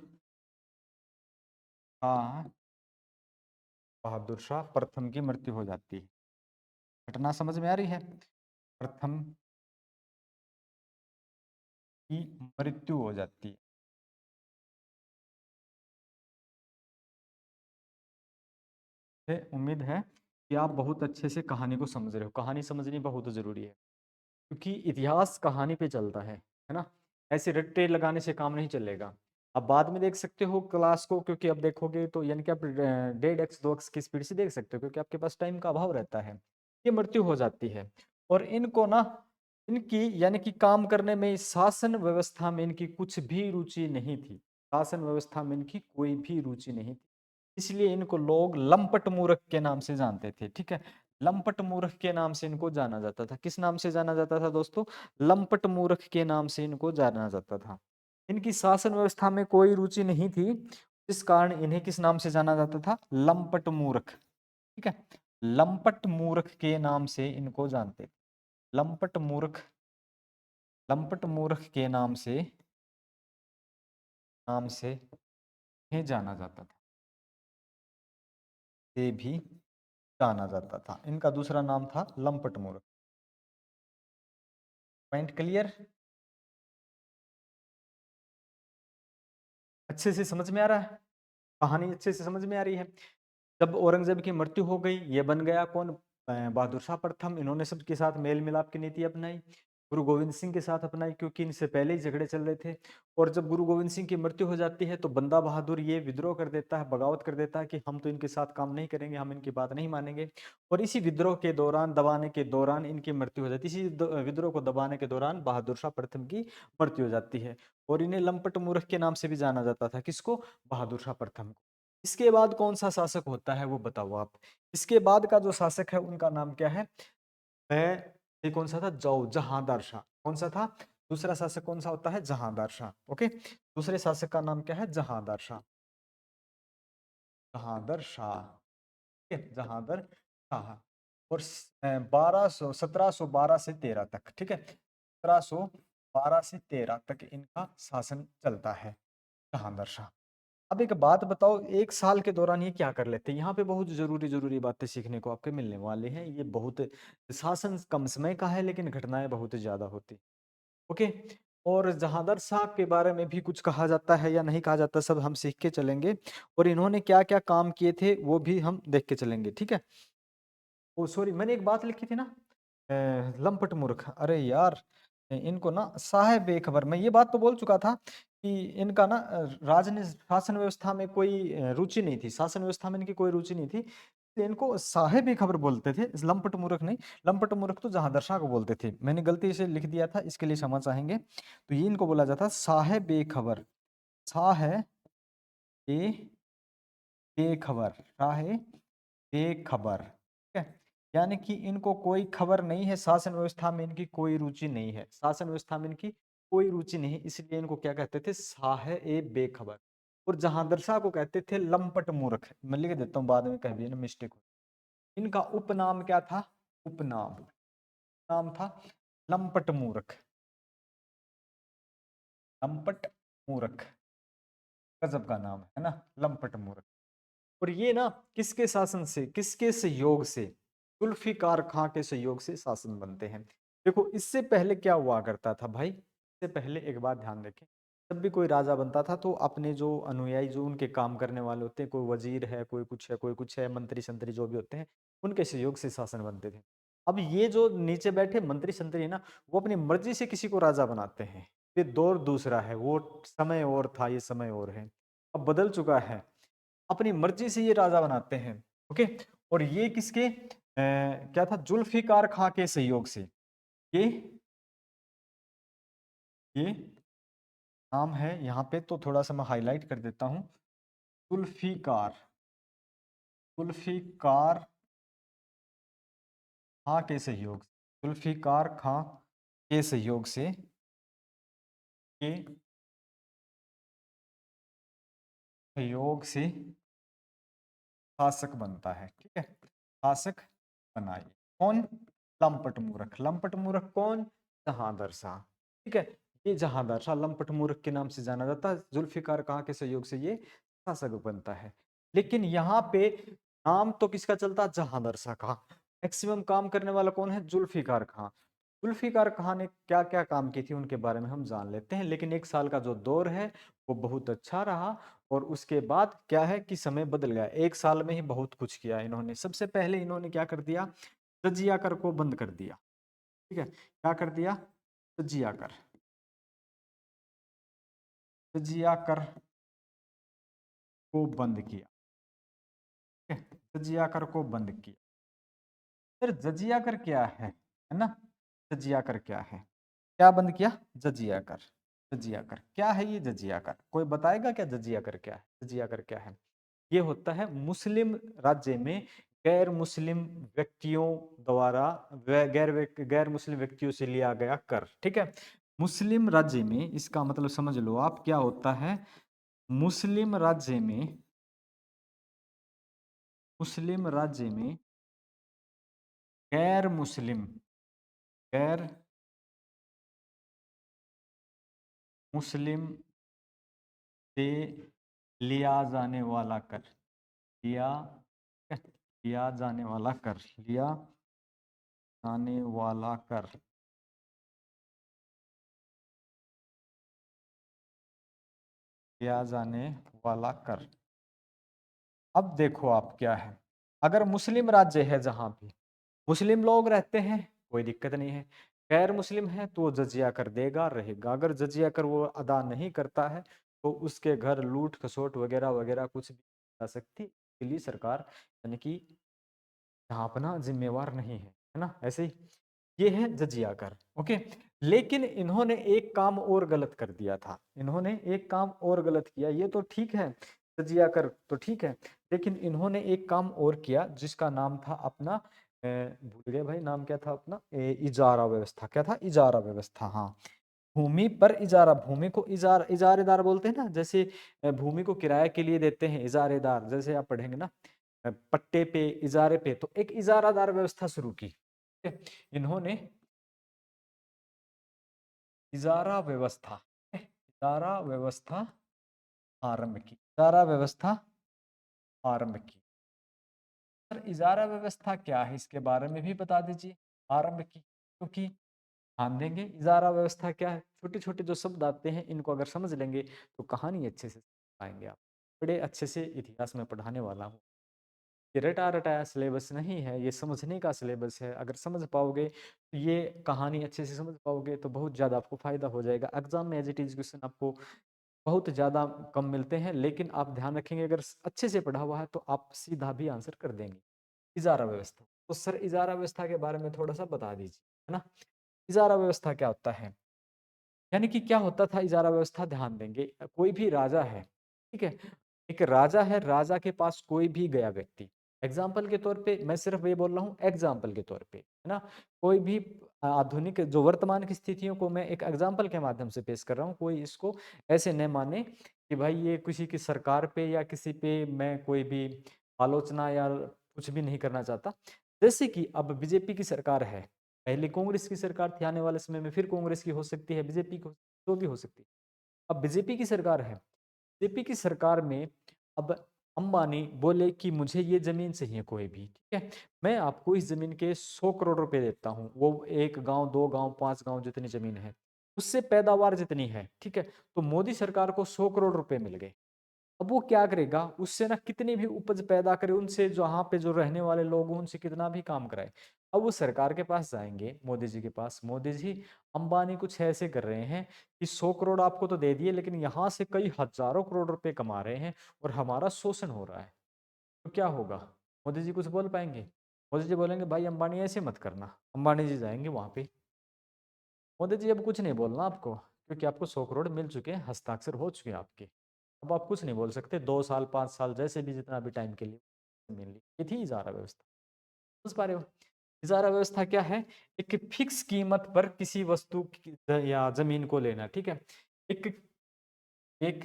शाह, बहादुर शाह प्रथम की मृत्यु हो जाती है। घटना समझ में आ रही है? प्रथम की मृत्यु हो जाती है। उम्मीद है कि आप बहुत अच्छे से कहानी को समझ रहे हो। कहानी समझनी बहुत जरूरी है, क्योंकि इतिहास कहानी पे चलता है ना। ऐसे रट्टे लगाने से काम नहीं चलेगा। अब बाद में देख सकते हो क्लास को, क्योंकि अब देखोगे तो यानी कि आप 1.5x 2x की स्पीड से देख सकते हो, क्योंकि आपके पास टाइम का अभाव रहता है। ये मृत्यु हो जाती है। और इनको ना, इनकी यानी कि काम करने में, शासन व्यवस्था में इनकी कुछ भी रुचि नहीं थी। शासन व्यवस्था में इनकी कोई भी रुचि नहीं थी, इसलिए इनको लोग लंपट मूर्ख के नाम से जानते थे। ठीक है, लंपट मूर्ख के नाम से इनको जाना जाता था। किस नाम से जाना जाता था दोस्तों? लंपट मूर्ख के नाम से इनको जाना जाता था। इनकी शासन व्यवस्था में कोई रुचि नहीं थी, इस कारण इन्हें किस नाम से जाना जाता था? लंपट मूर्ख। ठीक है, लंपट मूर्ख के नाम से इनको जानते थे। लंपट मूर्ख, लंपट मूर्ख के नाम से इन्हें जाना जाता था, से भी जाना जाता था। इनका दूसरा नाम था लंपट मूर्ख। Point clear? अच्छे से समझ में आ रहा है? कहानी अच्छे से समझ में आ रही है? जब औरंगजेब की मृत्यु हो गई, ये बन गया कौन? बहादुर शाह प्रथम। इन्होंने सबके साथ मेल मिलाप की नीति अपनाई, गुरु गोविंद सिंह के साथ अपनाई, क्योंकि इनसे पहले ही झगड़े चल रहे थे। और जब गुरु गोविंद सिंह की मृत्यु हो जाती है तो बंदा बहादुर ये विद्रोह कर देता है, बगावत कर देता है कि हम तो इनके साथ काम नहीं करेंगे, हम इनकी बात नहीं मानेंगे। और इसी विद्रोह के दौरान, दबाने के दौरान इनकी मृत्यु हो जाती है। इसी विद्रोह को दबाने के दौरान बहादुर शाह प्रथम की मृत्यु हो जाती है। और इन्हें लंपट मूर्ख के नाम से भी जाना जाता था। किसको? बहादुर शाह प्रथम को। इसके बाद कौन सा शासक होता है वो बताओ आप। इसके बाद का जो शासक है उनका नाम क्या है? वह ये कौन सा था? जहांदार शाह। कौन सा था? दूसरा शासक कौन सा होता है? जहांदार शाह। ओके, दूसरे शासक का नाम क्या है? जहांदार शाह। जहांदार शाह, ठीक है, जहांदार शाह। और 1712 से 13 तक, ठीक है, 1712 से 13 तक इनका शासन चलता है, जहांदार शाह। अब एक बात बताओ, एक साल के दौरान ये क्या कर लेते हैं? यहाँ पे बहुत जरूरी जरूरी बातें सीखने को आपके मिलने वाले हैं। ये बहुत, शासन कम समय का है लेकिन घटनाएं बहुत ज्यादा होती। ओके, और जहांदार साहब के बारे में भी कुछ कहा जाता है या नहीं कहा जाता, सब हम सीख के चलेंगे। और इन्होंने क्या क्या काम किए थे वो भी हम देख के चलेंगे, ठीक है। ओ सॉरी, मैंने एक बात लिखी थी ना, लंपट मूर्ख, अरे यार, इनको ना साहेब बेखबर, मैं ये बात तो बोल चुका था कि इनका ना शासन व्यवस्था में कोई रुचि नहीं थी, शासन व्यवस्था में इनकी कोई रुचि नहीं थी, इसलिए इनको साहेब बेखबर बोलते थे, इस लंपट मूर्ख नहीं। लंपट मूर्ख तो जहांदर शाह को बोलते थे, मैंने गलती से लिख दिया था, इसके लिए क्षमा चाहेंगे। तो ये इनको बोला जाता साहेब बेखबर, साहेब बेखबर, साहेब बेखबर, ठीक है। यानी कि इनको कोई खबर नहीं है, शासन व्यवस्था में इनकी कोई रुचि नहीं है, शासन व्यवस्था में इनकी कोई रुचि नहीं है, इसलिए इनको क्या कहते थे? साहे ए बेखबर। और जहांदर शाह को कहते थे लंपट मूर्ख। मैं लिख देता हूँ, बाद में कह भी ना मिस्टेक हो। इनका उपनाम क्या था? उपनाम, नाम था लंपट मूर्ख। लंपट मूर्ख, गजब का नाम है ना, लंपट मूर्ख। और ये ना किसके शासन से, किसके सहयोग से? जुल्फिकार खां के सहयोग से शासन बनते हैं। देखो, इससे पहले क्या हुआ करता था भाई, इससे पहले एक बात ध्यान रखें, जब भी कोई राजा बनता था तो अपने जो अनुयायी, जो उनके काम करने वाले होते हैं, कोई वजीर है, कोई कुछ है, कोई कुछ है, मंत्री संतरी जो भी होते हैं, उनके सहयोग से शासन बनते थे। अब ये जो नीचे बैठे मंत्री संतरी है ना, वो अपनी मर्जी से किसी को राजा बनाते हैं। ये दौर दूसरा है, वो समय और था, ये समय और है, अब बदल चुका है। अपनी मर्जी से ये राजा बनाते हैं। ओके, और ये किसके क्या था? जुल्फिकार खां के सहयोग से। ये ये नाम है यहाँ पे, तो थोड़ा सा मैं हाईलाइट कर देता हूँ। जुल्फिकार, जुल्फिकार खां के सहयोग, जुल्फिकार खां के सहयोग से के सहयोग से शासक बनता है, ठीक है, शासक बनाइए। कौन? लंपट मूर्ख। लंपट मूर्ख कौन? जहांदर शाह, ठीक है। ये जहांदर शाह लंपट मूर्ख के नाम से जाना जाता है, जुल्फिकार खां के सहयोग से ये शासक बनता है। लेकिन यहाँ पे नाम तो किसका चलता है? जहांदर शाह का। मैक्सिमम काम करने वाला कौन है? जुल्फिकार खां। जुल्फिकार खां ने क्या क्या काम की थी उनके बारे में हम जान लेते हैं। लेकिन एक साल का जो दौर है वो बहुत अच्छा रहा, और उसके बाद क्या है कि समय बदल गया। एक साल में ही बहुत कुछ किया इन्होंने। सबसे पहले इन्होंने क्या कर दिया? जजिया कर को बंद कर दिया, ठीक है। क्या कर दिया? जजिया कर, जजिया कर को बंद किया, ठीक है, जजिया कर को बंद किया। फिर जजिया कर क्या है ना, जजिया कर क्या है? क्या बंद किया? जजिया कर। जजिया कर क्या है? ये जजिया कर, कोई बताएगा क्या जजिया कर क्या है? जजिया कर क्या है? ये होता है मुस्लिम राज्य में गैर मुस्लिम व्यक्तियों द्वारा गैर मुस्लिम व्यक्तियों से लिया गया कर। ठीक है, मुस्लिम राज्य में इसका मतलब समझ लो आप क्या होता है। मुस्लिम राज्य में, मुस्लिम राज्य में गैर मुस्लिम, गैर मुस्लिम से लिया जाने वाला कर, लिया लिया जाने वाला कर, लिया जाने वाला कर, लिया जाने वाला कर। अब देखो आप क्या है, अगर मुस्लिम राज्य है जहां पे मुस्लिम लोग रहते हैं कोई दिक्कत नहीं है, गैर मुस्लिम है तो वो जजिया कर देगा रहेगा। अगर जजिया कर वो अदा नहीं करता है तो उसके घर लूट खसोट वगैरह वगैरह कुछ भी जा सकती, इसके लिए सरकार यानी कि यहाँ अपना जिम्मेवार नहीं है ना, ऐसे ही ये है जजिया कर। ओके, लेकिन इन्होंने एक काम और गलत कर दिया था, इन्होंने एक काम और गलत किया। ये तो ठीक है, जजिया कर तो ठीक है, लेकिन इन्होंने एक काम और किया जिसका नाम था अपना भूल गए भाई नाम क्या था अपना, इजारा व्यवस्था। क्या था? इजारा व्यवस्था। हाँ, भूमि पर इजारा, भूमि को इजारेदार बोलते हैं ना, जैसे भूमि को किराए के लिए देते हैं इजारेदार, जैसे आप पढ़ेंगे ना पट्टे पे इजारे पे, तो एक इजारादार व्यवस्था शुरू की। इन्होंने इजारा व्यवस्था, इजारा व्यवस्था आरंभ की, इजारा व्यवस्था आरंभ की। सर इजारा व्यवस्था क्या है इसके बारे में भी बता दीजिए, आरंभ की, क्योंकि ध्यान देंगे इजारा व्यवस्था क्या है, छोटे छोटे जो शब्द आते हैं इनको अगर समझ लेंगे तो कहानी अच्छे से पाएंगे आप। बड़े अच्छे से इतिहास में पढ़ाने वाला हूँ, ये रटा रटाया सिलेबस नहीं है, ये समझने का सिलेबस है। अगर समझ पाओगे तो ये कहानी अच्छे से समझ पाओगे तो बहुत ज़्यादा आपको फायदा हो जाएगा। एग्जाम में एज इट इज क्वेश्चन आपको बहुत ज़्यादा कम मिलते हैं, लेकिन आप ध्यान रखेंगे अगर अच्छे से पढ़ा हुआ है तो आप सीधा भी आंसर कर देंगे। इजारा व्यवस्था, तो सर इजारा व्यवस्था के बारे में थोड़ा सा बता दीजिए, है ना। इजारा व्यवस्था क्या होता है, यानी कि क्या होता था इजारा व्यवस्था, ध्यान देंगे कोई भी राजा है, ठीक है, एक राजा है, राजा के पास कोई भी गया व्यक्ति, एग्जाम्पल के तौर पे मैं सिर्फ ये बोल रहा हूँ एग्जाम्पल के तौर पे, है ना, कोई भी आधुनिक जो वर्तमान की स्थितियों को मैं एक एग्जाम्पल के माध्यम से पेश कर रहा हूँ, कोई इसको ऐसे न माने कि भाई ये किसी की सरकार पे या किसी पे मैं कोई भी आलोचना या कुछ भी नहीं करना चाहता। जैसे कि अब बीजेपी की सरकार है, पहले कांग्रेस की सरकार थी, आने वाले समय में फिर कांग्रेस की हो सकती है, बीजेपी को तो भी हो सकती है। अब बीजेपी की सरकार है, बीजेपी की सरकार में अब अंबानी बोले कि मुझे ये जमीन चाहिए कोई भी, ठीक है, मैं आपको इस जमीन के 100 करोड़ रुपए देता हूँ, वो एक गांव, दो गांव, पांच गांव जितनी जमीन है उससे पैदावार जितनी है, ठीक है, तो मोदी सरकार को 100 करोड़ रुपए मिल गए। अब वो क्या करेगा, उससे ना कितनी भी उपज पैदा करे, उनसे जहाँ पे जो रहने वाले लोग हैं उनसे कितना भी काम कराए, अब वो सरकार के पास जाएंगे, मोदी जी के पास, मोदी जी अंबानी कुछ ऐसे कर रहे हैं कि 100 करोड़ आपको तो दे दिए लेकिन यहाँ से कई हजारों करोड़ रुपए कमा रहे हैं और हमारा शोषण हो रहा है, तो क्या होगा, मोदी जी कुछ बोल पाएंगे? मोदी जी बोलेंगे भाई अंबानी ऐसे मत करना, अंबानी जी जाएंगे वहां पे, मोदी जी अब कुछ नहीं बोलना आपको, क्योंकि आपको 100 करोड़ मिल चुके हैं, हस्ताक्षर हो चुके हैं आपके, अब आप कुछ नहीं बोल सकते, 2 साल 5 साल जैसे भी जितना भी टाइम के लिए मिल ली। ये थी इजारा व्यवस्था, समझ पा रहे हो? इजारा व्यवस्था क्या है, एक फिक्स कीमत पर किसी वस्तु या जमीन को लेना, ठीक है, एक एक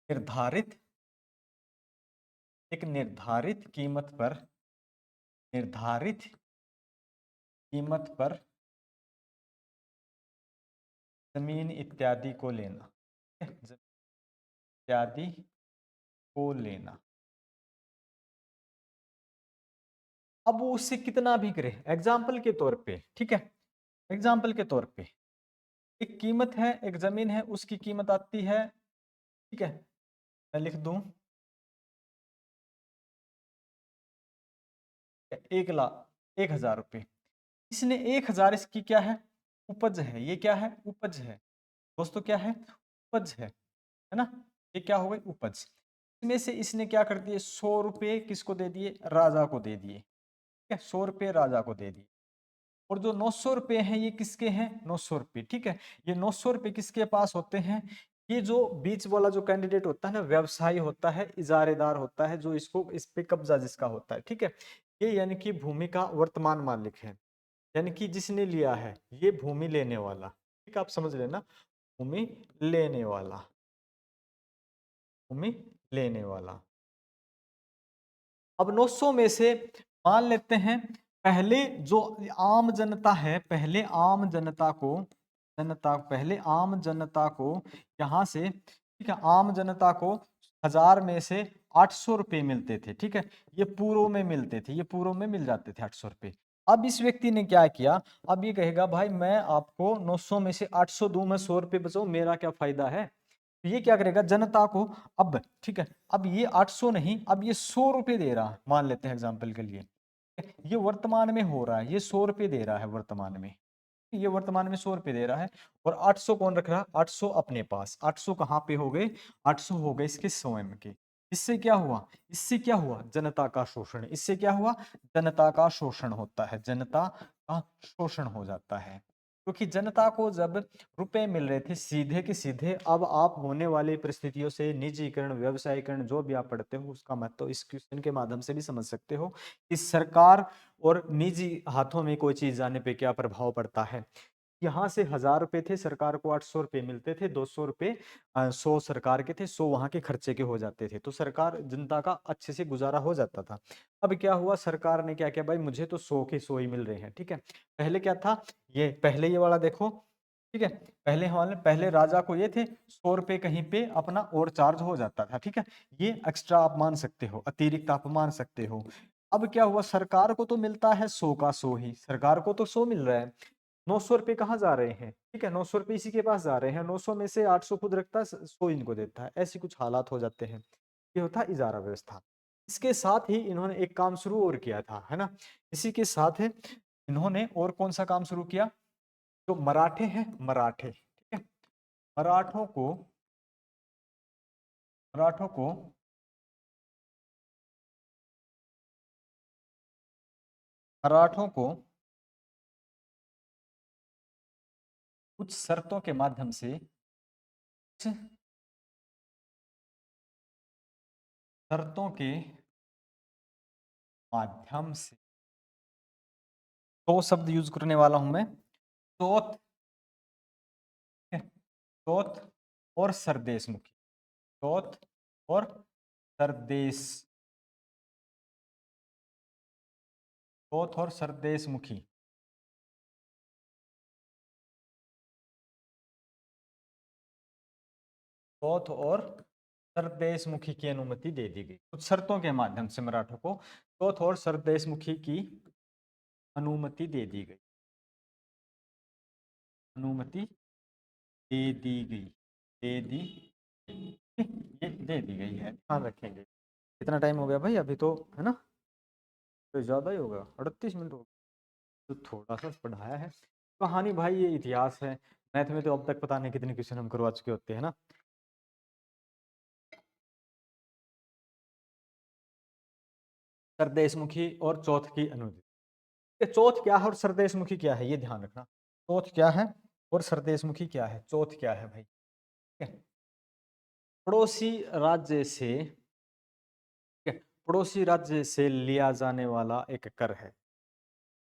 निर्धारित, एक निर्धारित कीमत पर, निर्धारित कीमत पर जमीन इत्यादि को लेना, इत्यादि को लेना। अब वो उससे कितना भी करे, एग्जाम्पल के तौर पे, ठीक है, एग्जाम्पल के तौर पे एक कीमत है, एक जमीन है, उसकी कीमत आती है, ठीक है, मैं लिख दूं 1,00,000 रुपए, इसने 1,000 इसकी क्या है, उपज है, ये क्या है, उपज है दोस्तों, क्या है, उपज है ना, ये क्या हो गई, उपज। इसमें से इसने क्या कर दिए, 100 रुपए किसको दे दिए, राजा को दे दिए, ठीक है, 100 रुपए राजा को दे दिए, और जो 900 रुपए हैं ये किसके हैं, 900 रुपए, ठीक है, ये 900 रुपए किसके पास होते हैं, ये जो बीच वाला जो कैंडिडेट होता है ना, व्यवसायी होता है, इजारेदार होता है, जो इसको इस पे कब्जा जिसका होता है, ठीक है। ये यानी कि भूमि का वर्तमान मालिक है, यानी कि जिसने लिया है, ये भूमि लेने वाला, ठीक है, आप समझ लेना, भूमि लेने वाला, भूमि लेने वाला। अब 900 में से मान लेते हैं पहले जो आम जनता है, पहले आम जनता को, पहले आम जनता को यहाँ से, ठीक है, आम जनता को 1000 में से 800 रुपये मिलते थे, ठीक है, ये पूर्व में मिलते थे, ये पूर्व में मिल जाते थे 800 रुपये। अब इस व्यक्ति ने क्या किया, अब ये कहेगा भाई मैं आपको 900 में से 800 दूं, मैं 100 रुपये बचाऊं, मेरा क्या फायदा है। तो ये क्या करेगा जनता को, अब ठीक है, अब ये 800 नहीं, अब ये 100 रुपये दे रहा है, मान लेते हैं एग्जाम्पल के लिए, ये वर्तमान में हो रहा है, ये 100 रुपये दे रहा है वर्तमान में, ये वर्तमान में 100 रुपये दे रहा है, और 800 कौन रख रहा है, 800 अपने पास, 800 कहाँ पे हो गए, 800 हो गए इसके स्वयं के। इससे क्या हुआ, इससे क्या हुआ, जनता का शोषण, इससे क्या हुआ, जनता का शोषण होता है, जनता का शोषण हो जाता है। क्योंकि जनता को जब रुपए मिल रहे थे सीधे के सीधे, अब आप होने वाली परिस्थितियों से निजीकरण, व्यवसायीकरण, जो भी आप पढ़ते हो उसका महत्व तो इस क्वेश्चन के माध्यम से भी समझ सकते हो कि सरकार और निजी हाथों में कोई चीज जाने पे क्या प्रभाव पड़ता है। यहाँ से 1000 रुपए थे, सरकार को 800 रुपए मिलते थे, 200 रुपए 100 सरकार के थे, 100 वहां के खर्चे के हो जाते थे, तो सरकार जनता का अच्छे से गुजारा हो जाता था। अब क्या हुआ, सरकार ने क्या किया, भाई मुझे तो 100 के 100 ही मिल रहे हैं, ठीक है। पहले क्या था, ये पहले ये वाला देखो, ठीक है, पहले हमारे पहले राजा को ये थे 100 रुपए कहीं पे अपना और चार्ज हो जाता था, ठीक है, ये एक्स्ट्रा आप मान सकते हो, अतिरिक्त आप मान सकते हो। अब क्या हुआ, सरकार को तो मिलता है 100 का 100 ही, सरकार को तो 100 मिल रहा है, 900 रुपये कहाँ जा रहे हैं, ठीक है, 900 रुपये इसी के पास जा रहे हैं, 900 में से 800 खुद रखता है, 100 इनको देता है, ऐसी कुछ हालात हो जाते हैं, ये होता है इजारा व्यवस्था। इसके साथ ही इन्होंने एक काम शुरू और किया था, है ना, इसी के साथ है इन्होंने और कौन सा काम शुरू किया, जो मराठे हैं, मराठे, ठीक है, मराठों को, मराठों को मराठों को कुछ शर्तों के माध्यम से, कुछ शर्तों के माध्यम से, दो शब्द यूज करने वाला हूं मैं, चौथ, चौथ और सरदेशमुखी, चौथ और सरदेश, चौथ और सरदेशमुखी, चौथ और सरदेशमुखी की अनुमति दे दी गई, कुछ शर्तों के माध्यम से मराठों को चौथ और सरदेशमुखी की अनुमति दे दी गई, अनुमति दे दी गई, दे दी ये दे दी गई है, ध्यान रखेंगे। कितना टाइम हो गया भाई, अभी तो है ना, तो ज़्यादा ही होगा, 38 मिनट हो गया, तो थोड़ा सा पढ़ाया है। कहानी भाई ये इतिहास है, मैथ में तो अब तक पता नहीं कितने क्वेश्चन हम करवा चुके होते हैं ना। सरदेशमुखी और चौथ की अनुमति, ये चौथ क्या है और सरदेशमुखी क्या है, ये ध्यान रखना, चौथ क्या है और सरदेशमुखी क्या है, चौथ क्या है भाई, ठीक है? पड़ोसी राज्य से, ठीक है, पड़ोसी राज्य से लिया जाने वाला एक कर है,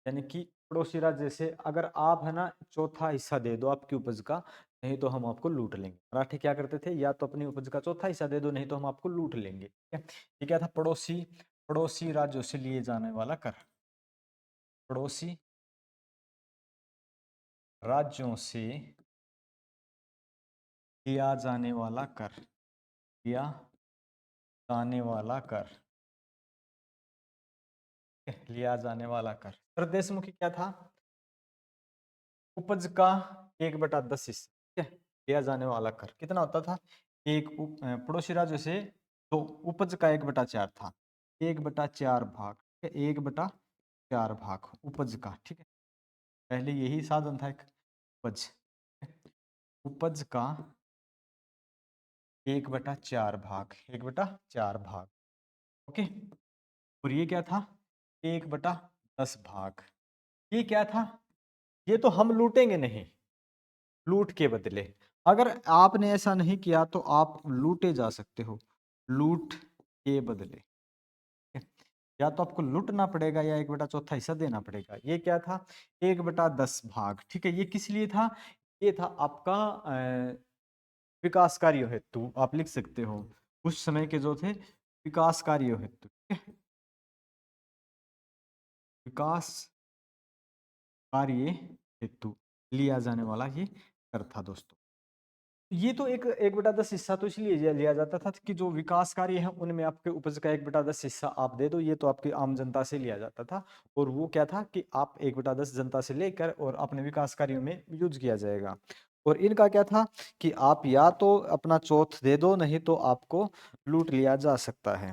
यानी कि पड़ोसी राज्य से अगर आप है ना चौथा हिस्सा दे दो आपकी उपज का, नहीं तो हम आपको लूट लेंगे। मराठी क्या करते थे, या तो अपनी उपज का चौथा हिस्सा दे दो, नहीं तो हम आपको लूट लेंगे, ठीक है। ये क्या था, पड़ोसी, पड़ोसी राज्यों से लिए जाने वाला कर, पड़ोसी राज्यों से लिया जाने वाला कर, लिया जाने वाला कर, लिया जाने वाला कर। प्रदेशमुखी क्या था, उपज का 1/10 हिस्सा, ठीक है, लिया जाने वाला कर कितना होता था, पड़ोसी राज्यों से, तो उपज का 1/4 था, 1/4 भाग, ठीक है, 1/4 भाग उपज का, ठीक है, पहले यही साधन था एक, उपज, उपज का 1/4 भाग, 1/4 भाग, ओके। और ये क्या था, 1/10 भाग, ये क्या था, ये तो हम लूटेंगे नहीं, लूट के बदले। अगर आपने ऐसा नहीं किया तो आप लूटे जा सकते हो, लूट के बदले। या तो आपको लूटना पड़ेगा या 1/4 हिस्सा देना पड़ेगा। ये क्या था? 1/10 भाग। ठीक है, ये किस लिए था? ये था आपका विकास कार्यों हेतु, आप लिख सकते हो। उस समय के जो थे विकास कार्यों हेतु, ठीक है, विकास कार्य हेतु लिया जाने वाला ये कर था दोस्तों। ये तो एक 1/10 हिस्सा तो इसलिए लिया जाता था कि जो विकास कार्य है उनमें आपके उपज का 1/10 हिस्सा आप दे दो, ये तो आपकी आम जनता से लिया जाता था। और वो क्या था कि आप 1/10 जनता से लेकर और अपने विकास कार्यों में यूज किया जाएगा। और इनका क्या था कि आप या तो अपना चौथ दे दो, नहीं तो आपको लूट लिया जा सकता है।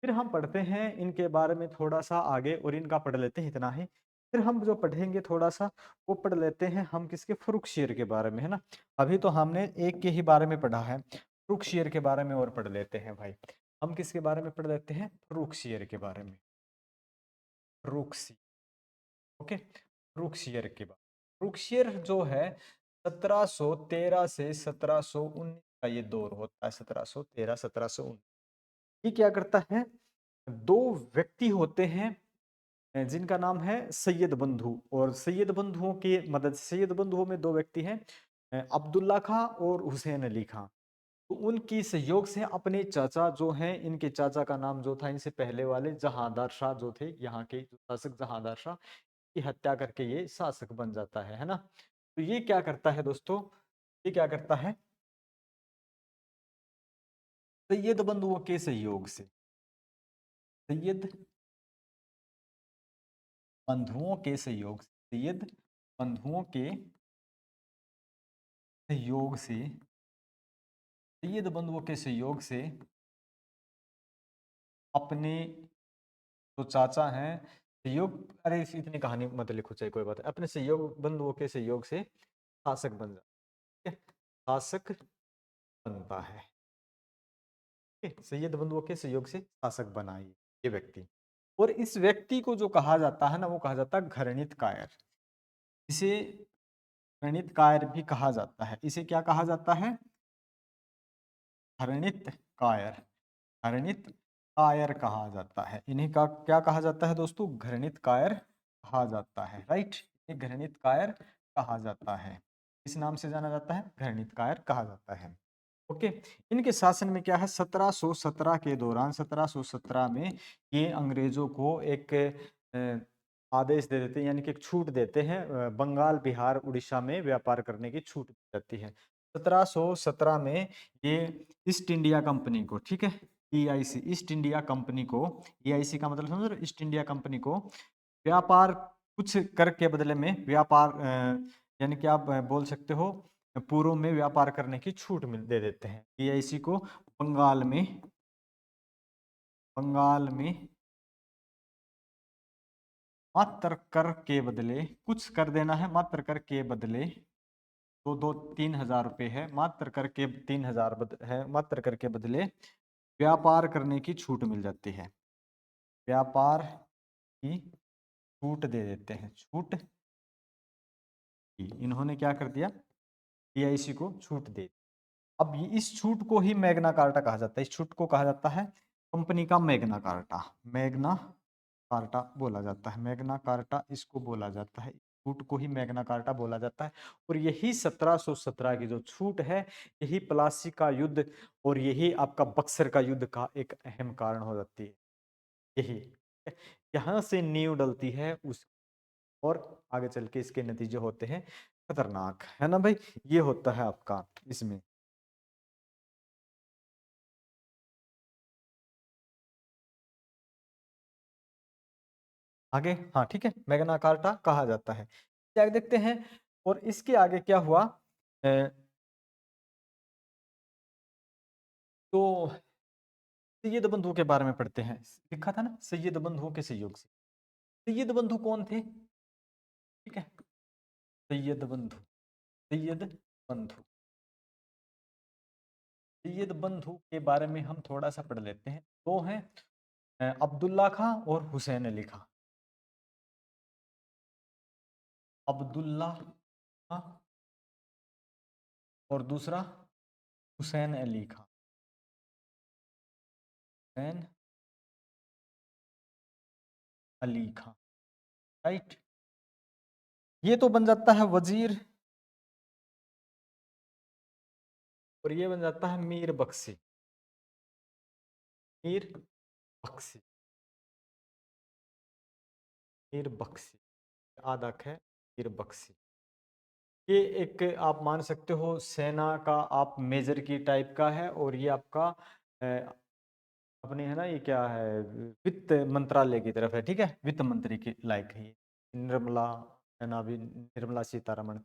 फिर हम पढ़ते हैं इनके बारे में थोड़ा सा आगे, और इनका पढ़ लेते हैं इतना ही। फिर हम जो पढ़ेंगे थोड़ा सा वो पढ़ लेते हैं हम किसके, फ्रुक्शियर के बारे में, है ना। अभी तो हमने एक के ही बारे में पढ़ा है, फ्रुक्शियर के बारे में और पढ़ लेते हैं भाई। हम किसके बारे में पढ़ लेते हैं? फ्रुक्शियर के बारे में। फ्रुक्सी ओके, फ्रुक्शियर के बारे में। फ्रुक्शियर जो है 1713 से 1719 का ये दौर होता है। 1713 1719। ये क्या करता है? दो व्यक्ति होते हैं जिनका नाम है सैयद बंधु, और सैयद बंधुओं की मदद, सैयद बंधुओं में दो व्यक्ति हैं, अब्दुल्ला खां और हुसैन अली खां। तो उनकी सहयोग से अपने चाचा जो हैं, इनके चाचा का नाम जो था इनसे पहले वाले जहांदार शाह जो थे, यहाँ के जो शासक जहांदार शाह की हत्या करके ये शासक बन जाता है ना। तो ये क्या करता है दोस्तों? ये क्या करता है? सैयद बंधुओं के सहयोग से, सैयद बंधुओं के सहयोग से, सैयद बंधुओं के सहयोग से, सैयद बंधुओं के सहयोग से अपने जो चाचा हैं, सहयोग, अरे इतनी कहानी मत लिखो, चाहे कोई बात है, अपने सहयोग बंधुओं के सहयोग से शासक बन जाता है, शासक बनता है। सैयद बंधुओं के सहयोग से शासक बना ये व्यक्ति। और इस व्यक्ति को जो कहा जाता है ना, वो कहा जाता है घृणित कायर। इसे घृणित कायर भी कहा जाता है। इसे क्या कहा जाता है? घृणित कायर, घृणित कायर कहा जाता है। इन्हीं का क्या कहा जाता है दोस्तों? घृणित कायर कहा जाता है, राइट। ये घृणित कायर कहा जाता है, इस नाम से जाना जाता है, घृणित कायर कहा जाता है। ओके। इनके शासन में क्या है, 1717 के दौरान, 1717 में ये अंग्रेजों को एक आदेश दे देते हैं, यानी कि एक छूट देते हैं, बंगाल बिहार उड़ीसा में व्यापार करने की छूट दी जाती है। 1717 में ये ईस्ट इंडिया कंपनी को, ठीक है, ईआईसी, ईस्ट इंडिया कंपनी को, ईआईसी का मतलब समझ रहे हो, ईस्ट इंडिया कंपनी को व्यापार कुछ कर के बदले में व्यापार, यानी कि आप बोल सकते हो पूर्व में व्यापार करने की छूट मिल दे देते हैं ईआईसी को। बंगाल में, बंगाल में मात्र कर के बदले, कुछ कर देना है, मात्र कर के बदले, तो 2-3 हज़ार रुपये है, मात्र करके 3 हज़ार है, मात्र करके बदले व्यापार करने की छूट मिल जाती है, व्यापार की छूट दे देते हैं, छूट की। इन्होंने क्या कर दिया? ईआईसी को छूट दे। अब इस छूट को ही मैग्ना कार्टा कहा जाता है, इस छूट को कहा जाता है कंपनी का मैग्ना कार्टा, मैग्ना कार्टा बोला जाता है, मैग्ना कार्टा इसको बोला जाता है, छूट को ही मैग्ना कार्टा बोला जाता है। और यही 1717 की जो छूट है, यही प्लासी का युद्ध और यही आपका बक्सर का युद्ध का एक अहम कारण हो जाती है। यही यहाँ से नींव डलती है उस, और आगे चल के इसके नतीजे होते हैं खतरनाक, है ना भाई। ये होता है आपका इसमें। आगे हाँ ठीक है, मैग्ना कार्टा कहा जाता है। क्या देखते हैं, और इसके आगे क्या हुआ, तो सैयद बंधु के बारे में पढ़ते हैं। लिखा था ना सैयद बंधुओं के सहयोग से। सैयद बंधु कौन थे? ठीक है, सैयद बंधु, सैयद बंधु, सैयद बंधु के बारे में हम थोड़ा सा पढ़ लेते हैं। दो हैं, अब्दुल्ला खां और हुसैन अली खां। अब्दुल्ला खां और दूसरा हुसैन अली खान, हुसैन अली खान, राइट। ये तो बन जाता है वजीर, और ये बन जाता है मीर बख्शी, मीर बख्शी, मीर बख्शी, आधा है मीर बख्शी। ये एक आप मान सकते हो सेना का आप मेजर की टाइप का है, और ये आपका अपने है ना, ये क्या है, वित्त मंत्रालय की तरफ है, ठीक है, वित्त मंत्री के लायक है ये, निर्मला है ना, अभी निर्मला सीतारमण।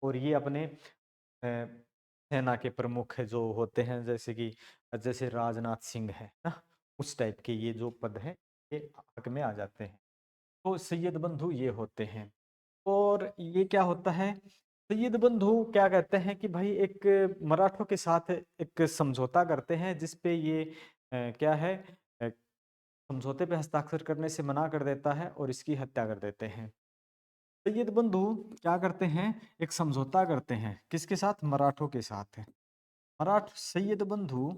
और ये अपने सेना के प्रमुख जो होते हैं, जैसे कि जैसे राजनाथ सिंह है ना, उस टाइप के ये जो पद है ये हक में आ जाते हैं। तो सैयद बंधु ये होते हैं। और ये क्या होता है, सैयद बंधु क्या कहते हैं कि भाई एक मराठों के साथ एक समझौता करते हैं, जिसपे ये क्या है, अ, समझौते पे हस्ताक्षर करने से मना कर देता है और इसकी हत्या कर देते हैं। सैयद बंधु क्या करते हैं, एक समझौता करते हैं, किसके साथ, मराठों के साथ। मराठ सैयद बंधु,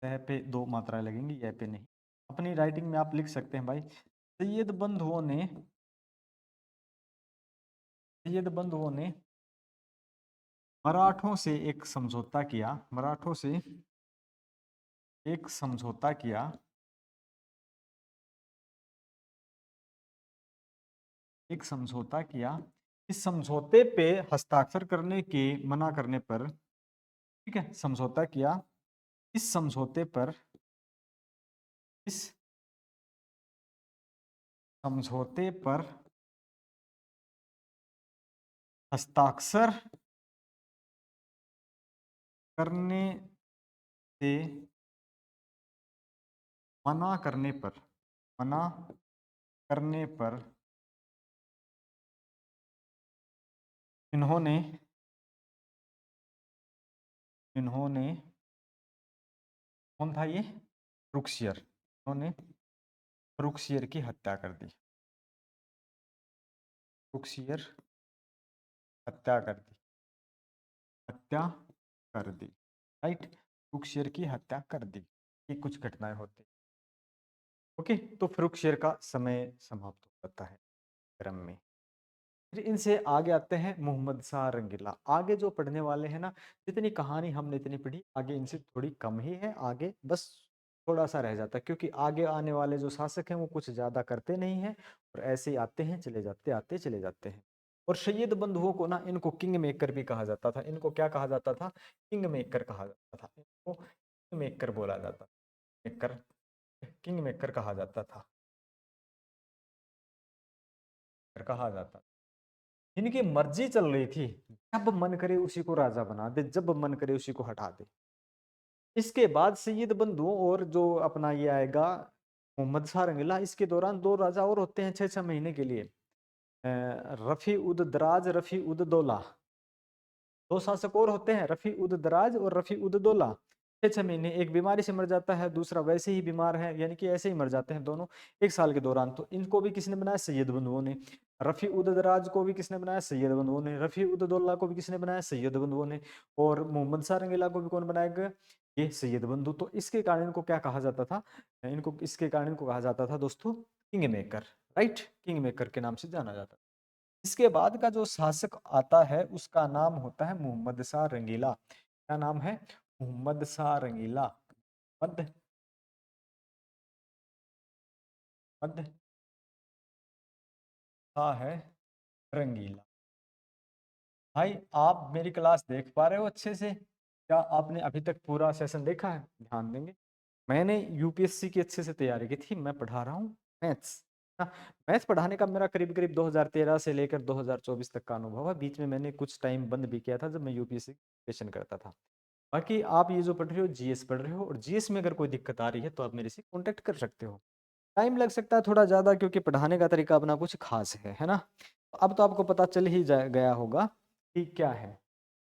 यह पे दो मात्राएं लगेंगी, यह पे नहीं, अपनी राइटिंग में आप लिख सकते हैं भाई, सैयद बंधुओं ने मराठों से एक समझौता किया, मराठों से एक समझौता किया, एक समझौता किया। इस समझौते पे हस्ताक्षर करने के मना करने पर, ठीक है, समझौता किया, इस समझौते पर, इस समझौते पर हस्ताक्षर करने से मना करने पर, मना करने पर इन्होंने, इन्होंने, कौन था ये, रुकसियर, इन्होंने रुकसियर की हत्या कर दी, रुकसियर हत्या कर दी, हत्या कर दी, राइट, रुकसियर की हत्या कर दी। ये कुछ घटनाएं होती, ओके। तो फ्रुकशियर का समय समाप्त हो जाता है क्रम में। फिर इनसे आगे आते हैं मोहम्मद शाह रंगीला। आगे जो पढ़ने वाले हैं ना, जितनी कहानी हमने इतनी पढ़ी, आगे इनसे थोड़ी कम ही है, आगे बस थोड़ा सा रह जाता है, क्योंकि आगे आने वाले जो शासक हैं वो कुछ ज्यादा करते नहीं हैं, और ऐसे ही आते हैं चले जाते, आते चले जाते हैं। और सैयद बंधुओं को ना, इनको किंग मेकर भी कहा जाता था। इनको क्या कहा जाता था, किंग मेकर कहा जाता था, इनको किंग मेकर बोला जाता, मेकर, किंग मेकर कहा जाता था, कहा जाता। इनकी मर्जी चल रही थी, जब मन करे उसी को राजा बना दे, जब मन करे उसी को हटा दे। इसके बाद सैयद बंधु और जो अपना ये आएगा मोहम्मद शाह रंगीला, इसके दौरान दो राजा और होते हैं 6-6 महीने के लिए, रफी उद दराज, रफी उद दौला, दो शासक और होते हैं, रफी उद दराज और रफी उद दौला। 6-6 महीने, एक बीमारी से मर जाता है, दूसरा वैसे ही बीमार है, यानी कि ऐसे ही मर जाते हैं दोनों 1 साल के दौरान। तो इनको भी किसने बनाया, सैयद बंधुओं ने। रफी उद दराज को भी किसने बनाया, सैयद बंधुओं ने। रफी उद दौला को भी किसने बनाया, सैयद बंधुओं ने। और मोहम्मद शाह रंगीला को भी कौन बनाएगा, ये सैयद बंधु। तो इसके कारण इनको क्या कहा जाता था, इनको इसके कारण इनको कहा जाता था दोस्तों king maker, right, king maker के नाम से जाना जाता। इसके बाद का जो शासक आता है उसका नाम होता है मोहम्मद शाह रंगीला। क्या नाम है, मोहम्मद शाह रंगीला। मद मद शाह है रंगीला। भाई आप मेरी क्लास देख पा रहे हो अच्छे से, क्या आपने अभी तक पूरा सेशन देखा है, ध्यान देंगे। मैंने यूपीएससी की अच्छे से तैयारी की थी, मैं पढ़ा रहा हूँ मैथ्स। मैथ्स पढ़ाने का मेरा करीब करीब 2013 से लेकर 2024 तक का अनुभव है। बीच में मैंने कुछ टाइम बंद भी किया था जब मैं यूपीएससी प्रिपरेशन करता था। बाकी आप ये जो पढ़ रहे हो जीएस पढ़ रहे हो, और जीएस में अगर कोई दिक्कत आ रही है तो आप मेरे से कांटेक्ट कर सकते हो। टाइम लग सकता है थोड़ा ज़्यादा, क्योंकि पढ़ाने का तरीका अपना कुछ खास है ना। अब तो आपको पता चल ही गया होगा कि क्या है,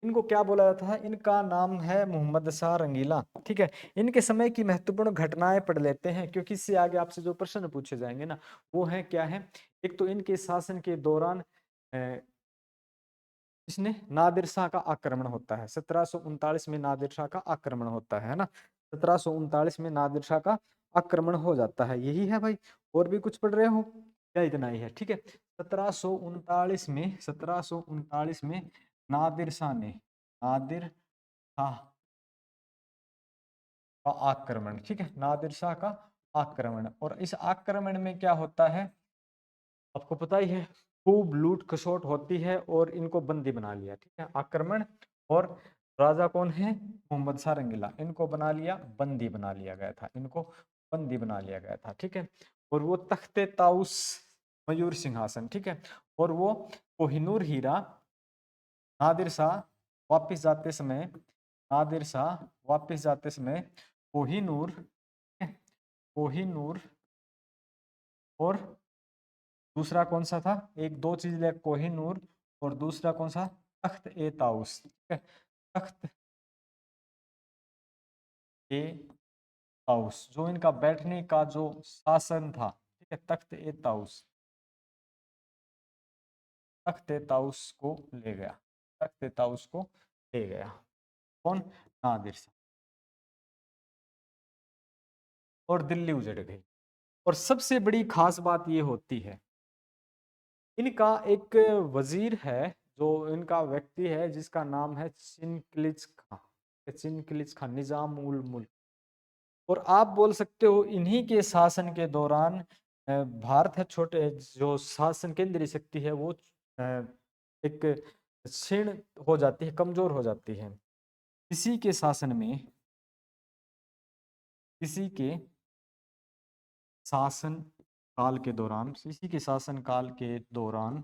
इनको क्या बोला जाता है। इनका नाम है मोहम्मद शाह रंगीला, ठीक है। इनके समय की महत्वपूर्ण घटनाएं पढ़ लेते हैं, क्योंकि इससे आगे आपसे जो प्रश्न पूछे जाएंगे ना, वो है क्या है। एक तो इनके शासन के दौरान इसने नादिर शाह का आक्रमण होता है 1739 में, नादिर शाह का आक्रमण होता है ना। 1739 में नादिर शाह का आक्रमण हो जाता है, यही है भाई। और भी कुछ पढ़ रहे हो या इतना ही है? ठीक है, 1739 में, 1739 में नादिर शाह ने, नादिर शाह का आक्रमण, ठीक है, नादिर शाह का आक्रमण। और इस आक्रमण में क्या होता है आपको पता ही है, खूब लूट खसोट होती है और इनको बंदी बना लिया, ठीक है, आक्रमण। और राजा कौन है? मोहम्मद शाह रंगीला, इनको बना लिया, बंदी बना लिया गया था, इनको बंदी बना लिया गया था, ठीक है। और वो तख्ते ताउस, मयूर सिंहासन, ठीक है, और वो कोहिनूर हीरा नादिर शाह वापिस जाते समय, नादिर शाह वापिस जाते समय कोहिनूर, कोहिनूर, और दूसरा कौन सा था, एक दो चीज ले, कोहिनूर और दूसरा कौन सा, तख्त ए ताउस, ठीक है, तख्त ए ताउस, जो इनका बैठने का जो शासन था, ठीक है, तख्त ए ताउस, तख्त ए ताउस को ले गया, तख्त ए ताउस को ले गया कौन? नादिर शाह। और दिल्ली उजड़ गई। और सबसे बड़ी खास बात ये होती है, इनका एक वजीर है, जो इनका व्यक्ति है जिसका नाम है चिनकिलिच खां, चिनकिलिच खां, निजाम उल मुल्क। और आप बोल सकते हो इन्हीं के शासन के दौरान भारत है छोटे जो शासन केंद्रीय शक्ति है वो एक क्षीण हो जाती है, कमजोर हो जाती है। इसी के शासन में, इसी के शासन काल के दौरान, इसी के शासन काल के दौरान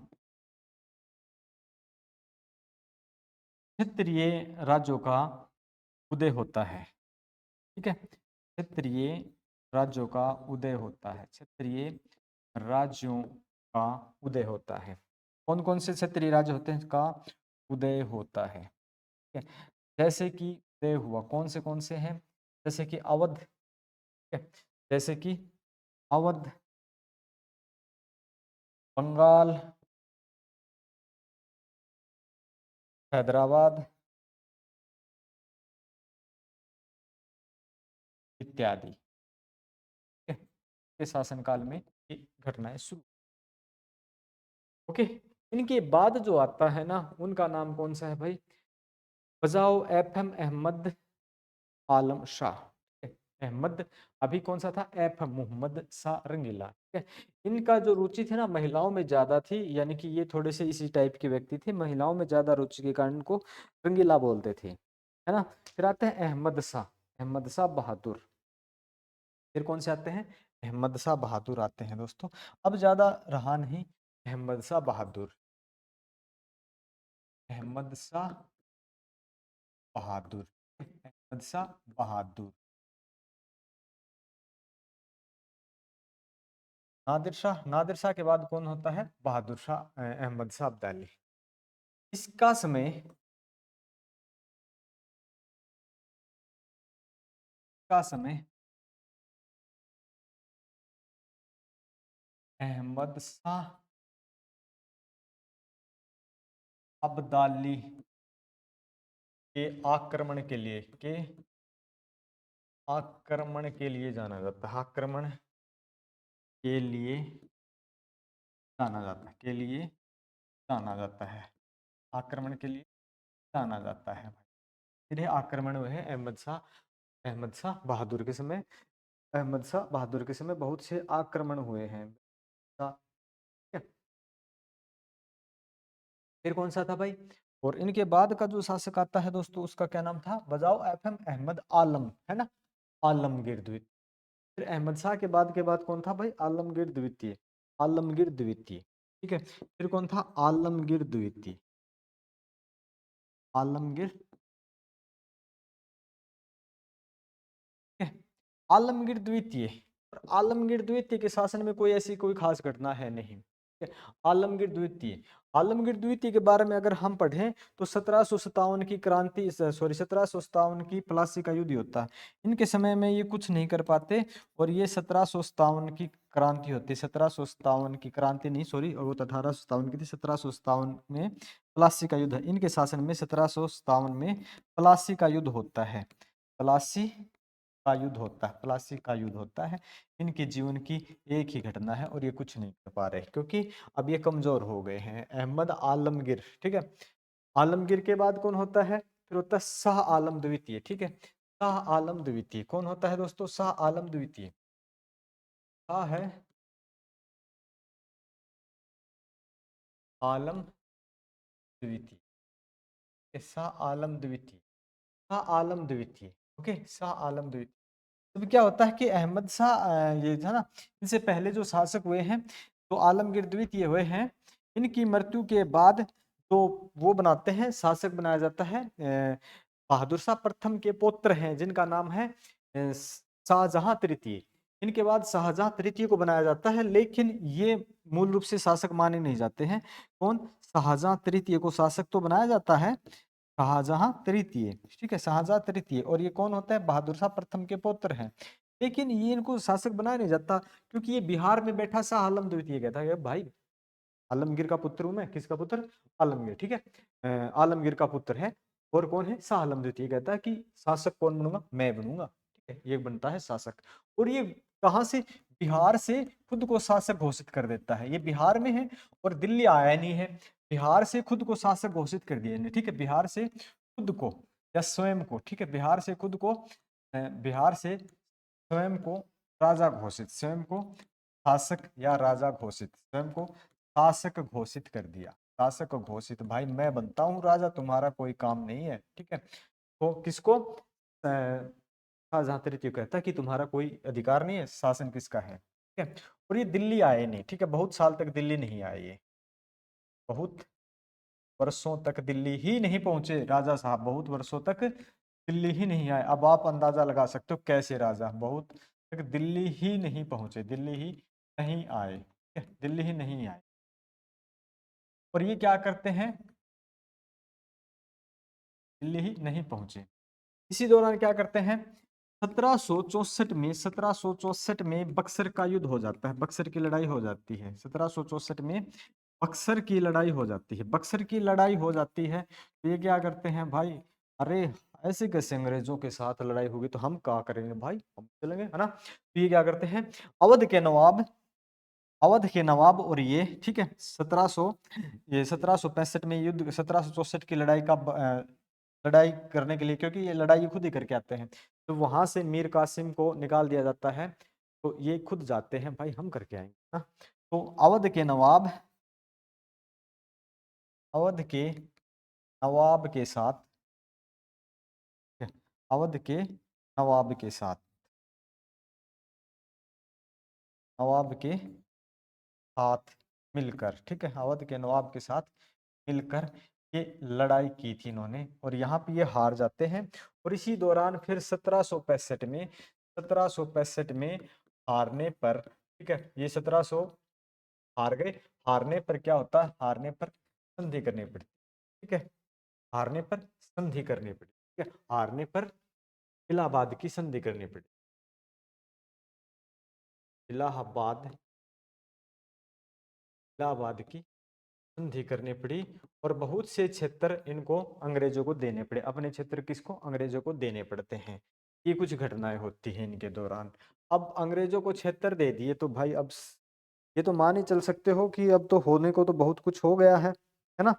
क्षेत्रीय राज्यों का उदय होता है, ठीक है, क्षेत्रीय राज्यों का उदय होता है, क्षेत्रीय राज्यों का उदय होता है। कौन कौन से क्षेत्रीय राज्य होते हैं का उदय होता है, ठीक है। जैसे कि उदय हुआ, कौन से हैं? जैसे कि अवध, ठीक है, जैसे कि अवध, बंगाल, हैदराबाद इत्यादि, ठीक है, के शासनकाल में ये घटनाएं शुरू। ओके, इनके बाद जो आता है ना उनका नाम कौन सा है भाई? बजाओ एफएम अहमद आलम शाह, ठीक है, अहमद, अभी कौन सा था? एफएम मोहम्मद शाह रंगीला, ठीक है। इनका जो रुचि थी ना महिलाओं में ज्यादा थी, यानी कि ये थोड़े से इसी टाइप के व्यक्ति थे, महिलाओं में ज्यादा रुचि के कारण इनको रंगीला बोलते थे, है ना। फिर आते हैं अहमद शाह, अहमद शाह बहादुर। फिर कौन से आते हैं? अहमद शाह बहादुर आते हैं दोस्तों। अब ज्यादा रहा नहीं, अहमद शाह बहादुर, अहमद शाह बहादुर, अहमद शाह बहादुर। नादिर शाह, नादिर शाह के बाद कौन होता है? बहादुर शाह, अहमद शाह अब्दाली। इसका समय, का समय अहमद शाह अब्दाली के आक्रमण के लिए, के आक्रमण के लिए जाना जाता है, आक्रमण के लिए जाना जाता है, के लिए जाना जाता है, आक्रमण के लिए जाना जाता है। फिर ये आक्रमण हुए हैं अहमद शाह, अहमद शाह बहादुर के समय, अहमद शाह बहादुर के समय बहुत से आक्रमण हुए हैं। ठीक है? फिर कौन सा था भाई? और इनके बाद का जो शासक आता है दोस्तों उसका क्या नाम था? बजाओ एफएम अहमद आलम, है ना, आलमगीर द्वितीय। फिर अहमद शाह के बाद कौन था भाई? आलमगीर द्वितीय, आलमगीर द्वितीय, ठीक है। फिर कौन था? आलमगीर द्वितीय, आलमगीर, ठीक है, आलमगीर द्वितीय। और आलमगीर द्वितीय के शासन में कोई ऐसी कोई खास घटना है नहीं, है। आलमगीर द्वितीय, आलमगीर द्वितीय के बारे में अगर हम पढ़ें तो 1757 की क्रांति, सॉरी 1757 की प्लासी का युद्ध होता है। इनके समय में ये कुछ नहीं कर पाते और ये 1757 की क्रांति होती है। 1757 की क्रांति नहीं, सॉरी, और वो 1857 की थी। 1757 में प्लासी का युद्ध, इनके शासन में 1757 में प्लासी का युद्ध होता है। प्लासी का युद्ध होता है, प्लासी का युद्ध होता है। इनके जीवन की एक ही घटना है और ये कुछ नहीं कर पा रहे क्योंकि अब ये कमजोर हो गए हैं। अहमद आलमगीर, ठीक है। आलमगीर के बाद कौन होता है? फिर होता है शाह आलम द्वितीय, ठीक है। शाह आलम द्वितीय कौन होता है दोस्तों? शाह आलम द्वितीय। शाह है आलम द्वितीय, शाह आलम द्वितीय, शाह आलम द्वितीय, ओके, शाह आलम द्वितीय। तो क्या होता है कि अहमद शाह, ये था ना, इनसे पहले जो शासक हुए हैं तो आलमगीर द्वितीय हुए हैं। इनकी मृत्यु के बाद तो वो बनाते हैं, शासक बनाया जाता है बहादुर शाह प्रथम के पुत्र हैं जिनका नाम है शाहजहां तृतीय। इनके बाद शाहजहां तृतीय को बनाया जाता है, लेकिन ये मूल रूप से शासक माने नहीं जाते हैं। कौन? शाहजहां तृतीय को शासक तो बनाया जाता है, शाहजहां तृतीय, ठीक है, शाहजहां तृतीय। और ये कौन होता है? बहादुर शाह प्रथम के पुत्र हैं। लेकिन ये इनको शासक बनाया नहीं जाता क्योंकि ये बिहार में बैठा शाह आलम द्वितीय कहता है भाई आलमगीर का पुत्र हूं मैं। किसका पुत्र? आलमगीर, ठीक है। आलमगीर का पुत्र है। और कौन है? शाह आलम द्वितीय कहता है कि शासक कौन बनूंगा? मैं बनूंगा, ठीक है, ये बनता है शासक। और ये कहां से? बिहार से खुद को शासक घोषित कर देता है। ये बिहार में है और दिल्ली आया नहीं है, बिहार से खुद को शासक घोषित कर दिया, ठीक है, बिहार से खुद को या स्वयं को, ठीक है, बिहार से खुद को, बिहार से स्वयं को राजा घोषित, स्वयं को शासक या राजा घोषित, स्वयं को शासक घोषित कर दिया। शासक घोषित, भाई मैं बनता हूँ राजा, तुम्हारा कोई काम नहीं है, ठीक है। तो किसको? शाहजहां तृतीय कहता है कि तुम्हारा कोई अधिकार नहीं है, शासन किसका है, ठीक है। और ये दिल्ली आए नहीं, ठीक है, बहुत साल तक दिल्ली नहीं आए, ये बहुत वर्षों तक दिल्ली ही नहीं पहुंचे राजा साहब, बहुत वर्षों तक दिल्ली ही नहीं आए। अब आप अंदाजा लगा सकते हो कैसे राजा बहुत तक दिल्ली ही नहीं पहुंचे, दिल्ली ही नहीं आए, दिल्ली ही नहीं आए। और ये क्या करते हैं? दिल्ली ही नहीं पहुंचे। इसी दौरान क्या करते हैं? 1764 में, 1764 में बक्सर का युद्ध हो जाता है, बक्सर की लड़ाई हो जाती है। 1764 में बक्सर की लड़ाई हो जाती है, बक्सर की लड़ाई हो जाती है। तो ये क्या करते हैं भाई? अरे ऐसे कैसे अंग्रेजों के साथ लड़ाई होगी, तो हम क्या करेंगे भाई, हम चलेंगे, है ना। तो ये क्या करते हैं? अवध के नवाब, अवध के नवाब और ये, ठीक है, 1700, ये 1765 में युद्ध, 1764 की लड़ाई का लड़ाई करने के लिए, क्योंकि ये लड़ाई खुद ही करके आते हैं, तो वहां से मीर कासिम को निकाल दिया जाता है। तो ये खुद जाते हैं, भाई हम करके आएंगे ना। तो अवध के नवाब, अवध के नवाब के साथ, अवध के नवाब के साथ, नवाब के साथ मिलकर, ठीक है, अवध के नवाब के साथ मिलकर ये लड़ाई की थी इन्होंने, और यहाँ पे ये हार जाते हैं। और इसी दौरान फिर 1765 में, 1765 में हारने पर, ठीक है, ये 1700 हार गए। हारने पर क्या होता है? हारने पर संधि करनी पड़ी, ठीक है, हारने पर संधि करनी पड़ी, ठीक है, हारने पर इलाहाबाद की संधि करनी पड़ी, इलाहाबाद, इलाहाबाद की संधि करनी पड़ी। और बहुत से क्षेत्र इनको अंग्रेजों को देने पड़े, अपने क्षेत्र किसको? अंग्रेजों को देने पड़ते हैं। ये कुछ घटनाएं होती हैं इनके दौरान। अब अंग्रेजों को क्षेत्र दे दिए तो भाई अब ये तो मान ही चल सकते हो कि अब तो होने को तो बहुत कुछ हो गया है ना।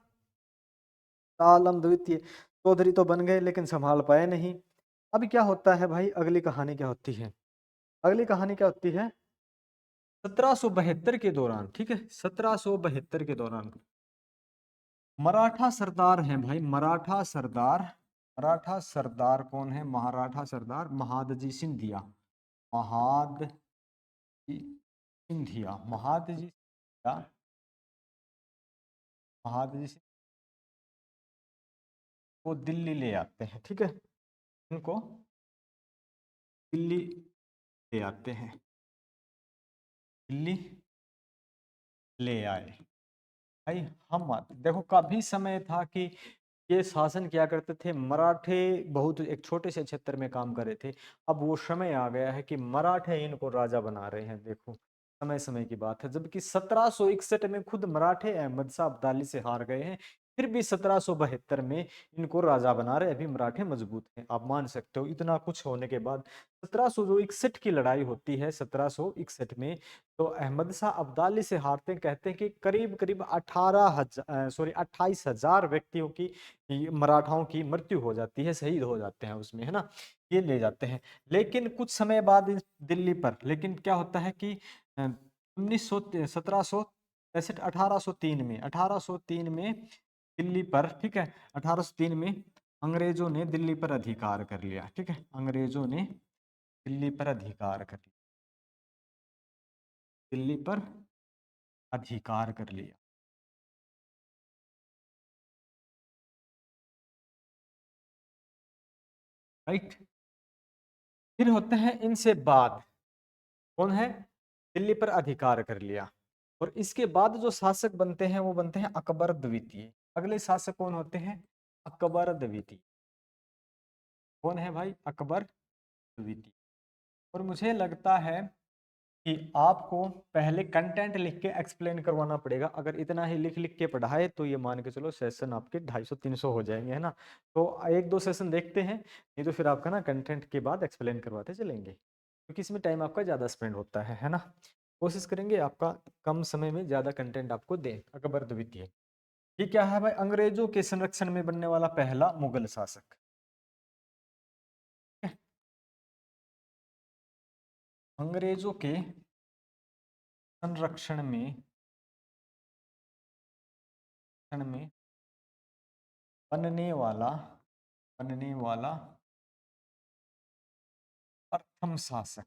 आलम द्वितीय चौधरी तो बन गए लेकिन संभाल पाए नहीं। अब क्या होता है भाई? अगली कहानी क्या होती है? अगली कहानी क्या होती है? 1772 के दौरान, ठीक है, 1772 के दौरान मराठा सरदार हैं भाई, मराठा सरदार, मराठा सरदार कौन है? मराठा सरदार महादजी सिंधिया, महादजी सिंधिया, महादजी सिंधिया, महादजी सिंधिया को दिल्ली ले आते हैं, ठीक है, इनको दिल्ली ले आते हैं, दिल्ली ले आए। भाई हम देखो कभी समय था कि ये शासन क्या करते थे, मराठे बहुत एक छोटे से क्षेत्र में काम कर रहे थे। अब वो समय आ गया है कि मराठे इनको राजा बना रहे हैं। देखो समय समय की बात है, जबकि 1761 में खुद मराठे अहमद शाह अब्दाली से हार गए हैं, फिर भी 1772 में इनको राजा बना रहे। अभी मराठे मजबूत हैं, आप मान सकते हो। इतना कुछ होने के बाद 1761 की लड़ाई होती है 1761 में, तो अहमद शाह अब्दाली से हारते हैं। कहते हैं कि करीब करीब 28,000 व्यक्तियों की मराठाओं की मृत्यु हो जाती है, शहीद हो जाते हैं उसमें, है ना। ये ले जाते हैं। लेकिन कुछ समय बाद दिल्ली पर, लेकिन क्या होता है कि 1763 1803 में दिल्ली पर, ठीक है, 1803 में अंग्रेजों ने दिल्ली पर अधिकार कर लिया। ठीक है, अंग्रेजों ने दिल्ली पर अधिकार कर लिया, दिल्ली पर अधिकार कर लिया। राइट। फिर होते हैं इनसे बाद, कौन है, दिल्ली पर अधिकार कर लिया। और इसके बाद जो शासक बनते हैं वो बनते हैं अकबर द्वितीय। अगले शासक कौन होते हैं, अकबर द्वितीय। कौन है भाई, अकबर द्वितीय। और मुझे लगता है कि आपको पहले कंटेंट लिख के एक्सप्लेन करवाना पड़ेगा। अगर इतना ही लिख लिख के पढ़ाए तो ये मान के चलो सेशन आपके 250-300 हो जाएंगे, है ना। तो एक दो सेशन देखते हैं, नहीं तो फिर आपका ना कंटेंट के बाद एक्सप्लेन करवाते चलेंगे, क्योंकि इसमें टाइम आपका ज़्यादा स्पेंड होता है ना। कोशिश करेंगे आपका कम समय में ज़्यादा कंटेंट आपको दें। अकबर द्वितीय ये क्या है भाई, अंग्रेजों के संरक्षण में बनने वाला पहला मुगल शासक। अंग्रेजों के संरक्षण में बनने वाला प्रथम शासक,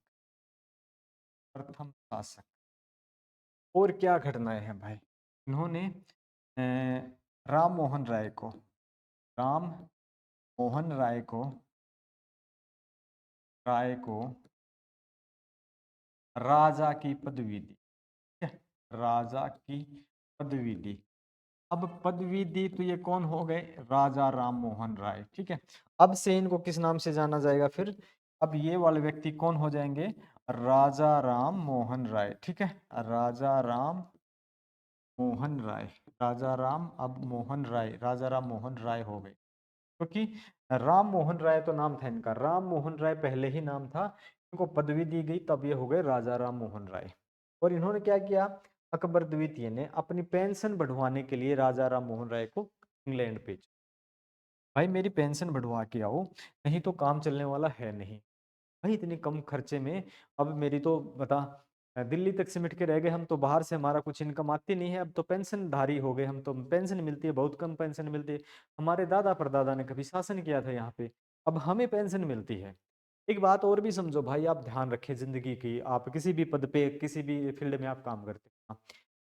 प्रथम शासक। और क्या घटनाएं हैं भाई, इन्होंने राम मोहन राय को, राम मोहन राय को राजा की पदवी दी। ठीक है, राजा की पदवी दी। अब पदवी दी तो ये कौन हो गए, राजा राम मोहन राय। ठीक है, अब से इनको किस नाम से जाना जाएगा फिर, अब ये वाले व्यक्ति कौन हो जाएंगे, राजा राम मोहन राय। ठीक है, राजा राम मोहन राय, राजा राम अब मोहन राय, राजा राम मोहन राय हो गए। क्योंकि राम मोहन राय तो नाम था इनका, राम मोहन राय पहले ही नाम था, इनको पदवी दी गई तब ये हो गए राजा राम मोहन राय। और इन्होंने क्या किया, अकबर द्वितीय ने अपनी पेंशन बढ़वाने के लिए राजा राम मोहन राय को इंग्लैंड भेजा। भाई मेरी पेंशन बढ़वा के आओ, नहीं तो काम चलने वाला है नहीं। भाई इतनी कम खर्चे में, अब मेरी तो बता, दिल्ली तक सिमट के रह गए हम तो, बाहर से हमारा कुछ इनकम आती नहीं है। अब तो पेंशनधारी हो गए हम तो, पेंशन मिलती है, बहुत कम पेंशन मिलती है। हमारे दादा परदादा ने कभी शासन किया था यहाँ पे, अब हमें पेंशन मिलती है। एक बात और भी समझो भाई, आप ध्यान रखें जिंदगी की, आप किसी भी पद पे किसी भी फील्ड में आप काम करते हो ना,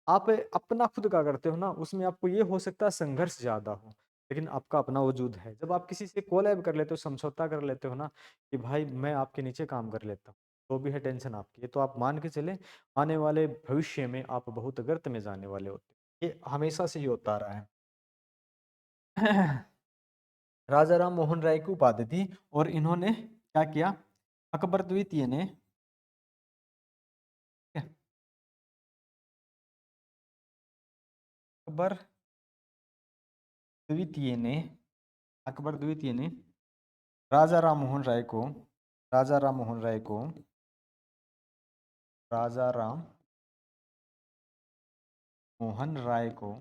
आप अपना खुद का करते हो ना, उसमें आपको ये हो सकता है संघर्ष ज्यादा हो, लेकिन आपका अपना वजूद है। जब आप किसी से कोलैब कर लेते हो, समझौता कर लेते हो ना, कि भाई मैं आपके नीचे काम कर लेता हूँ, तो भी है टेंशन आपकी, तो आप मान के चले आने वाले भविष्य में आप बहुत गर्त में जाने वाले होते हो। ये हमेशा से ही होता रहा है। राजा राम मोहन राय की उपाधि थी। और इन्होंने क्या किया, अकबर द्वितीय ने, अकबर द्वितीय ने अकबर द्वितीय ने राजा राम मोहन राय को, राजा राम मोहन राय को, राजा राम मोहन राय को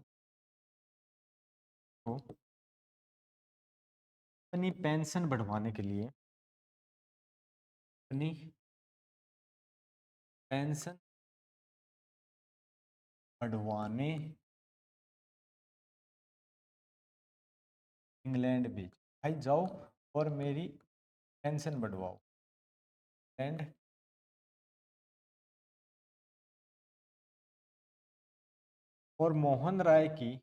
अपनी पेंशन बढ़वाने के लिए, अपनी पेंशन बढ़वाने इंग्लैंड भेज। भाई जाओ और मेरी पेंशन बढ़वाओ। एंड और मोहन राय की,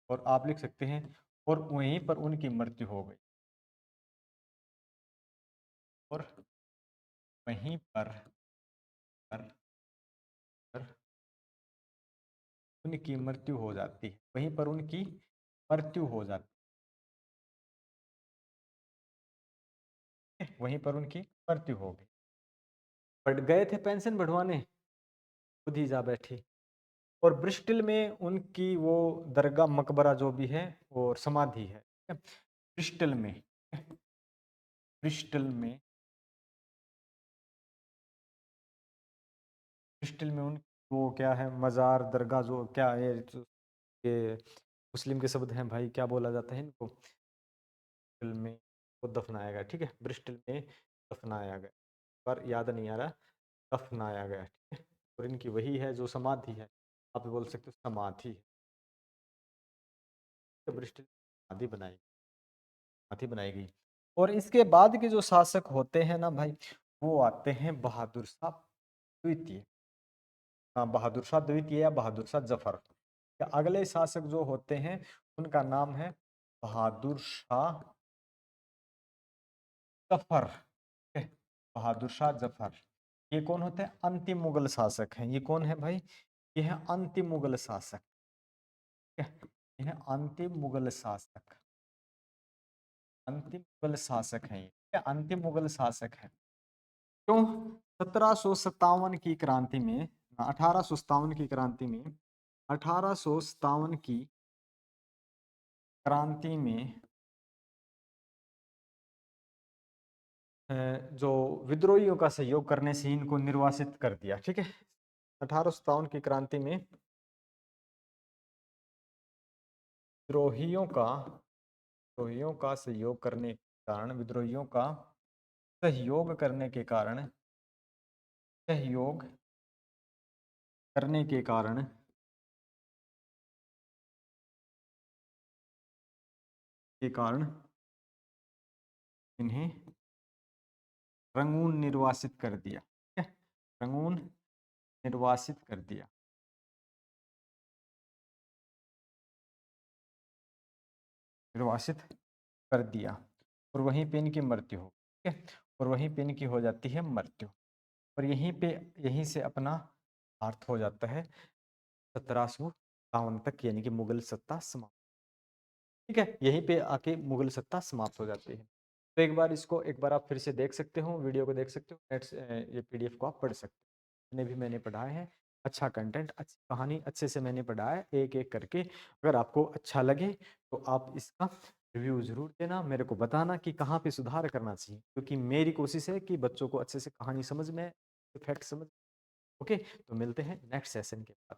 और आप लिख सकते हैं, और वहीं पर उनकी मृत्यु हो गई। और वहीं पर उनकी मृत्यु हो जाती है, वहीं पर उनकी मृत्यु हो जाती है, वहीं पर उनकी मृत्यु हो गई। बढ़ गए थे पेंशन बढ़वाने, खुद ही जा बैठे। और ब्रिस्टल में उनकी वो दरगाह मकबरा जो भी है और समाधि है, ब्रिस्टल में, ब्रिस्टल में, ब्रिस्टल में उन वो क्या है, मजार दरगाह जो क्या है, ये मुस्लिम के शब्द हैं भाई, क्या बोला जाता है इनको, ब्रिस्टल में वो दफनाया गया, ठीक है, ब्रिस्टल में दफनाया गया, पर याद नहीं आ रहा, दफनाया गया, ठीक है। और इनकी वही है जो समाधि है, आप बोल सकते हो समाधि है, तो ब्रिस्टल समाधि बनाई, समाधि बनाई गई। और इसके बाद के जो शासक होते हैं ना भाई, वो आते हैं बहादुर शाह द्वितीय, हाँ बहादुर शाह द्वितीय या बहादुर शाह जफर। अगले शासक जो होते हैं उनका नाम है बहादुर शाह जफर, ठीक है, बहादुर शाह जफर। ये कौन होते हैं, अंतिम मुगल शासक हैं। ये कौन है भाई, ये है अंतिम मुगल शासक, ठीक है, ये है अंतिम मुगल शासक, अंतिम मुगल शासक हैं ये, ठीक है, अंतिम मुगल शासक है। क्यों, 1757 की क्रांति में, 1857 की क्रांति में, 1857 की क्रांति में जो विद्रोहियों का सहयोग करने से इनको निर्वासित कर दिया, ठीक है। 1857 की क्रांति में विद्रोहियों का विद्रोहियों का सहयोग करने के कारण, विद्रोहियों का सहयोग करने के कारण, सहयोग करने के कारण, के कारण इन्हें रंगून निर्वासित कर दिया, ठीक है, रंगून निर्वासित कर दिया, निर्वासित कर दिया। और वहीं पे इनकी मृत्यु हो, ठीक है, और वहीं पे इनकी हो जाती है मृत्यु। और यहीं पे, यहीं से अपना अर्थ हो जाता है 1757 तक, यानी कि मुगल सत्ता समाप्त, ठीक है, यहीं पे आके मुगल सत्ता समाप्त हो जाती है। तो एक बार इसको, एक बार आप फिर से देख सकते हो, वीडियो को देख सकते हो, नेट से ये पीडीएफ को आप पढ़ सकते हो, जितने भी मैंने पढ़ाए हैं, अच्छा कंटेंट, अच्छी कहानी अच्छे से मैंने पढ़ाया है एक एक करके। अगर आपको अच्छा लगे तो आप इसका रिव्यू जरूर देना, मेरे को बताना कि कहाँ पे सुधार करना चाहिए, क्योंकि मेरी कोशिश है कि बच्चों को अच्छे से कहानी समझ में, फैक्ट समझ। ओके, तो मिलते हैं नेक्स्ट सेशन के बाद।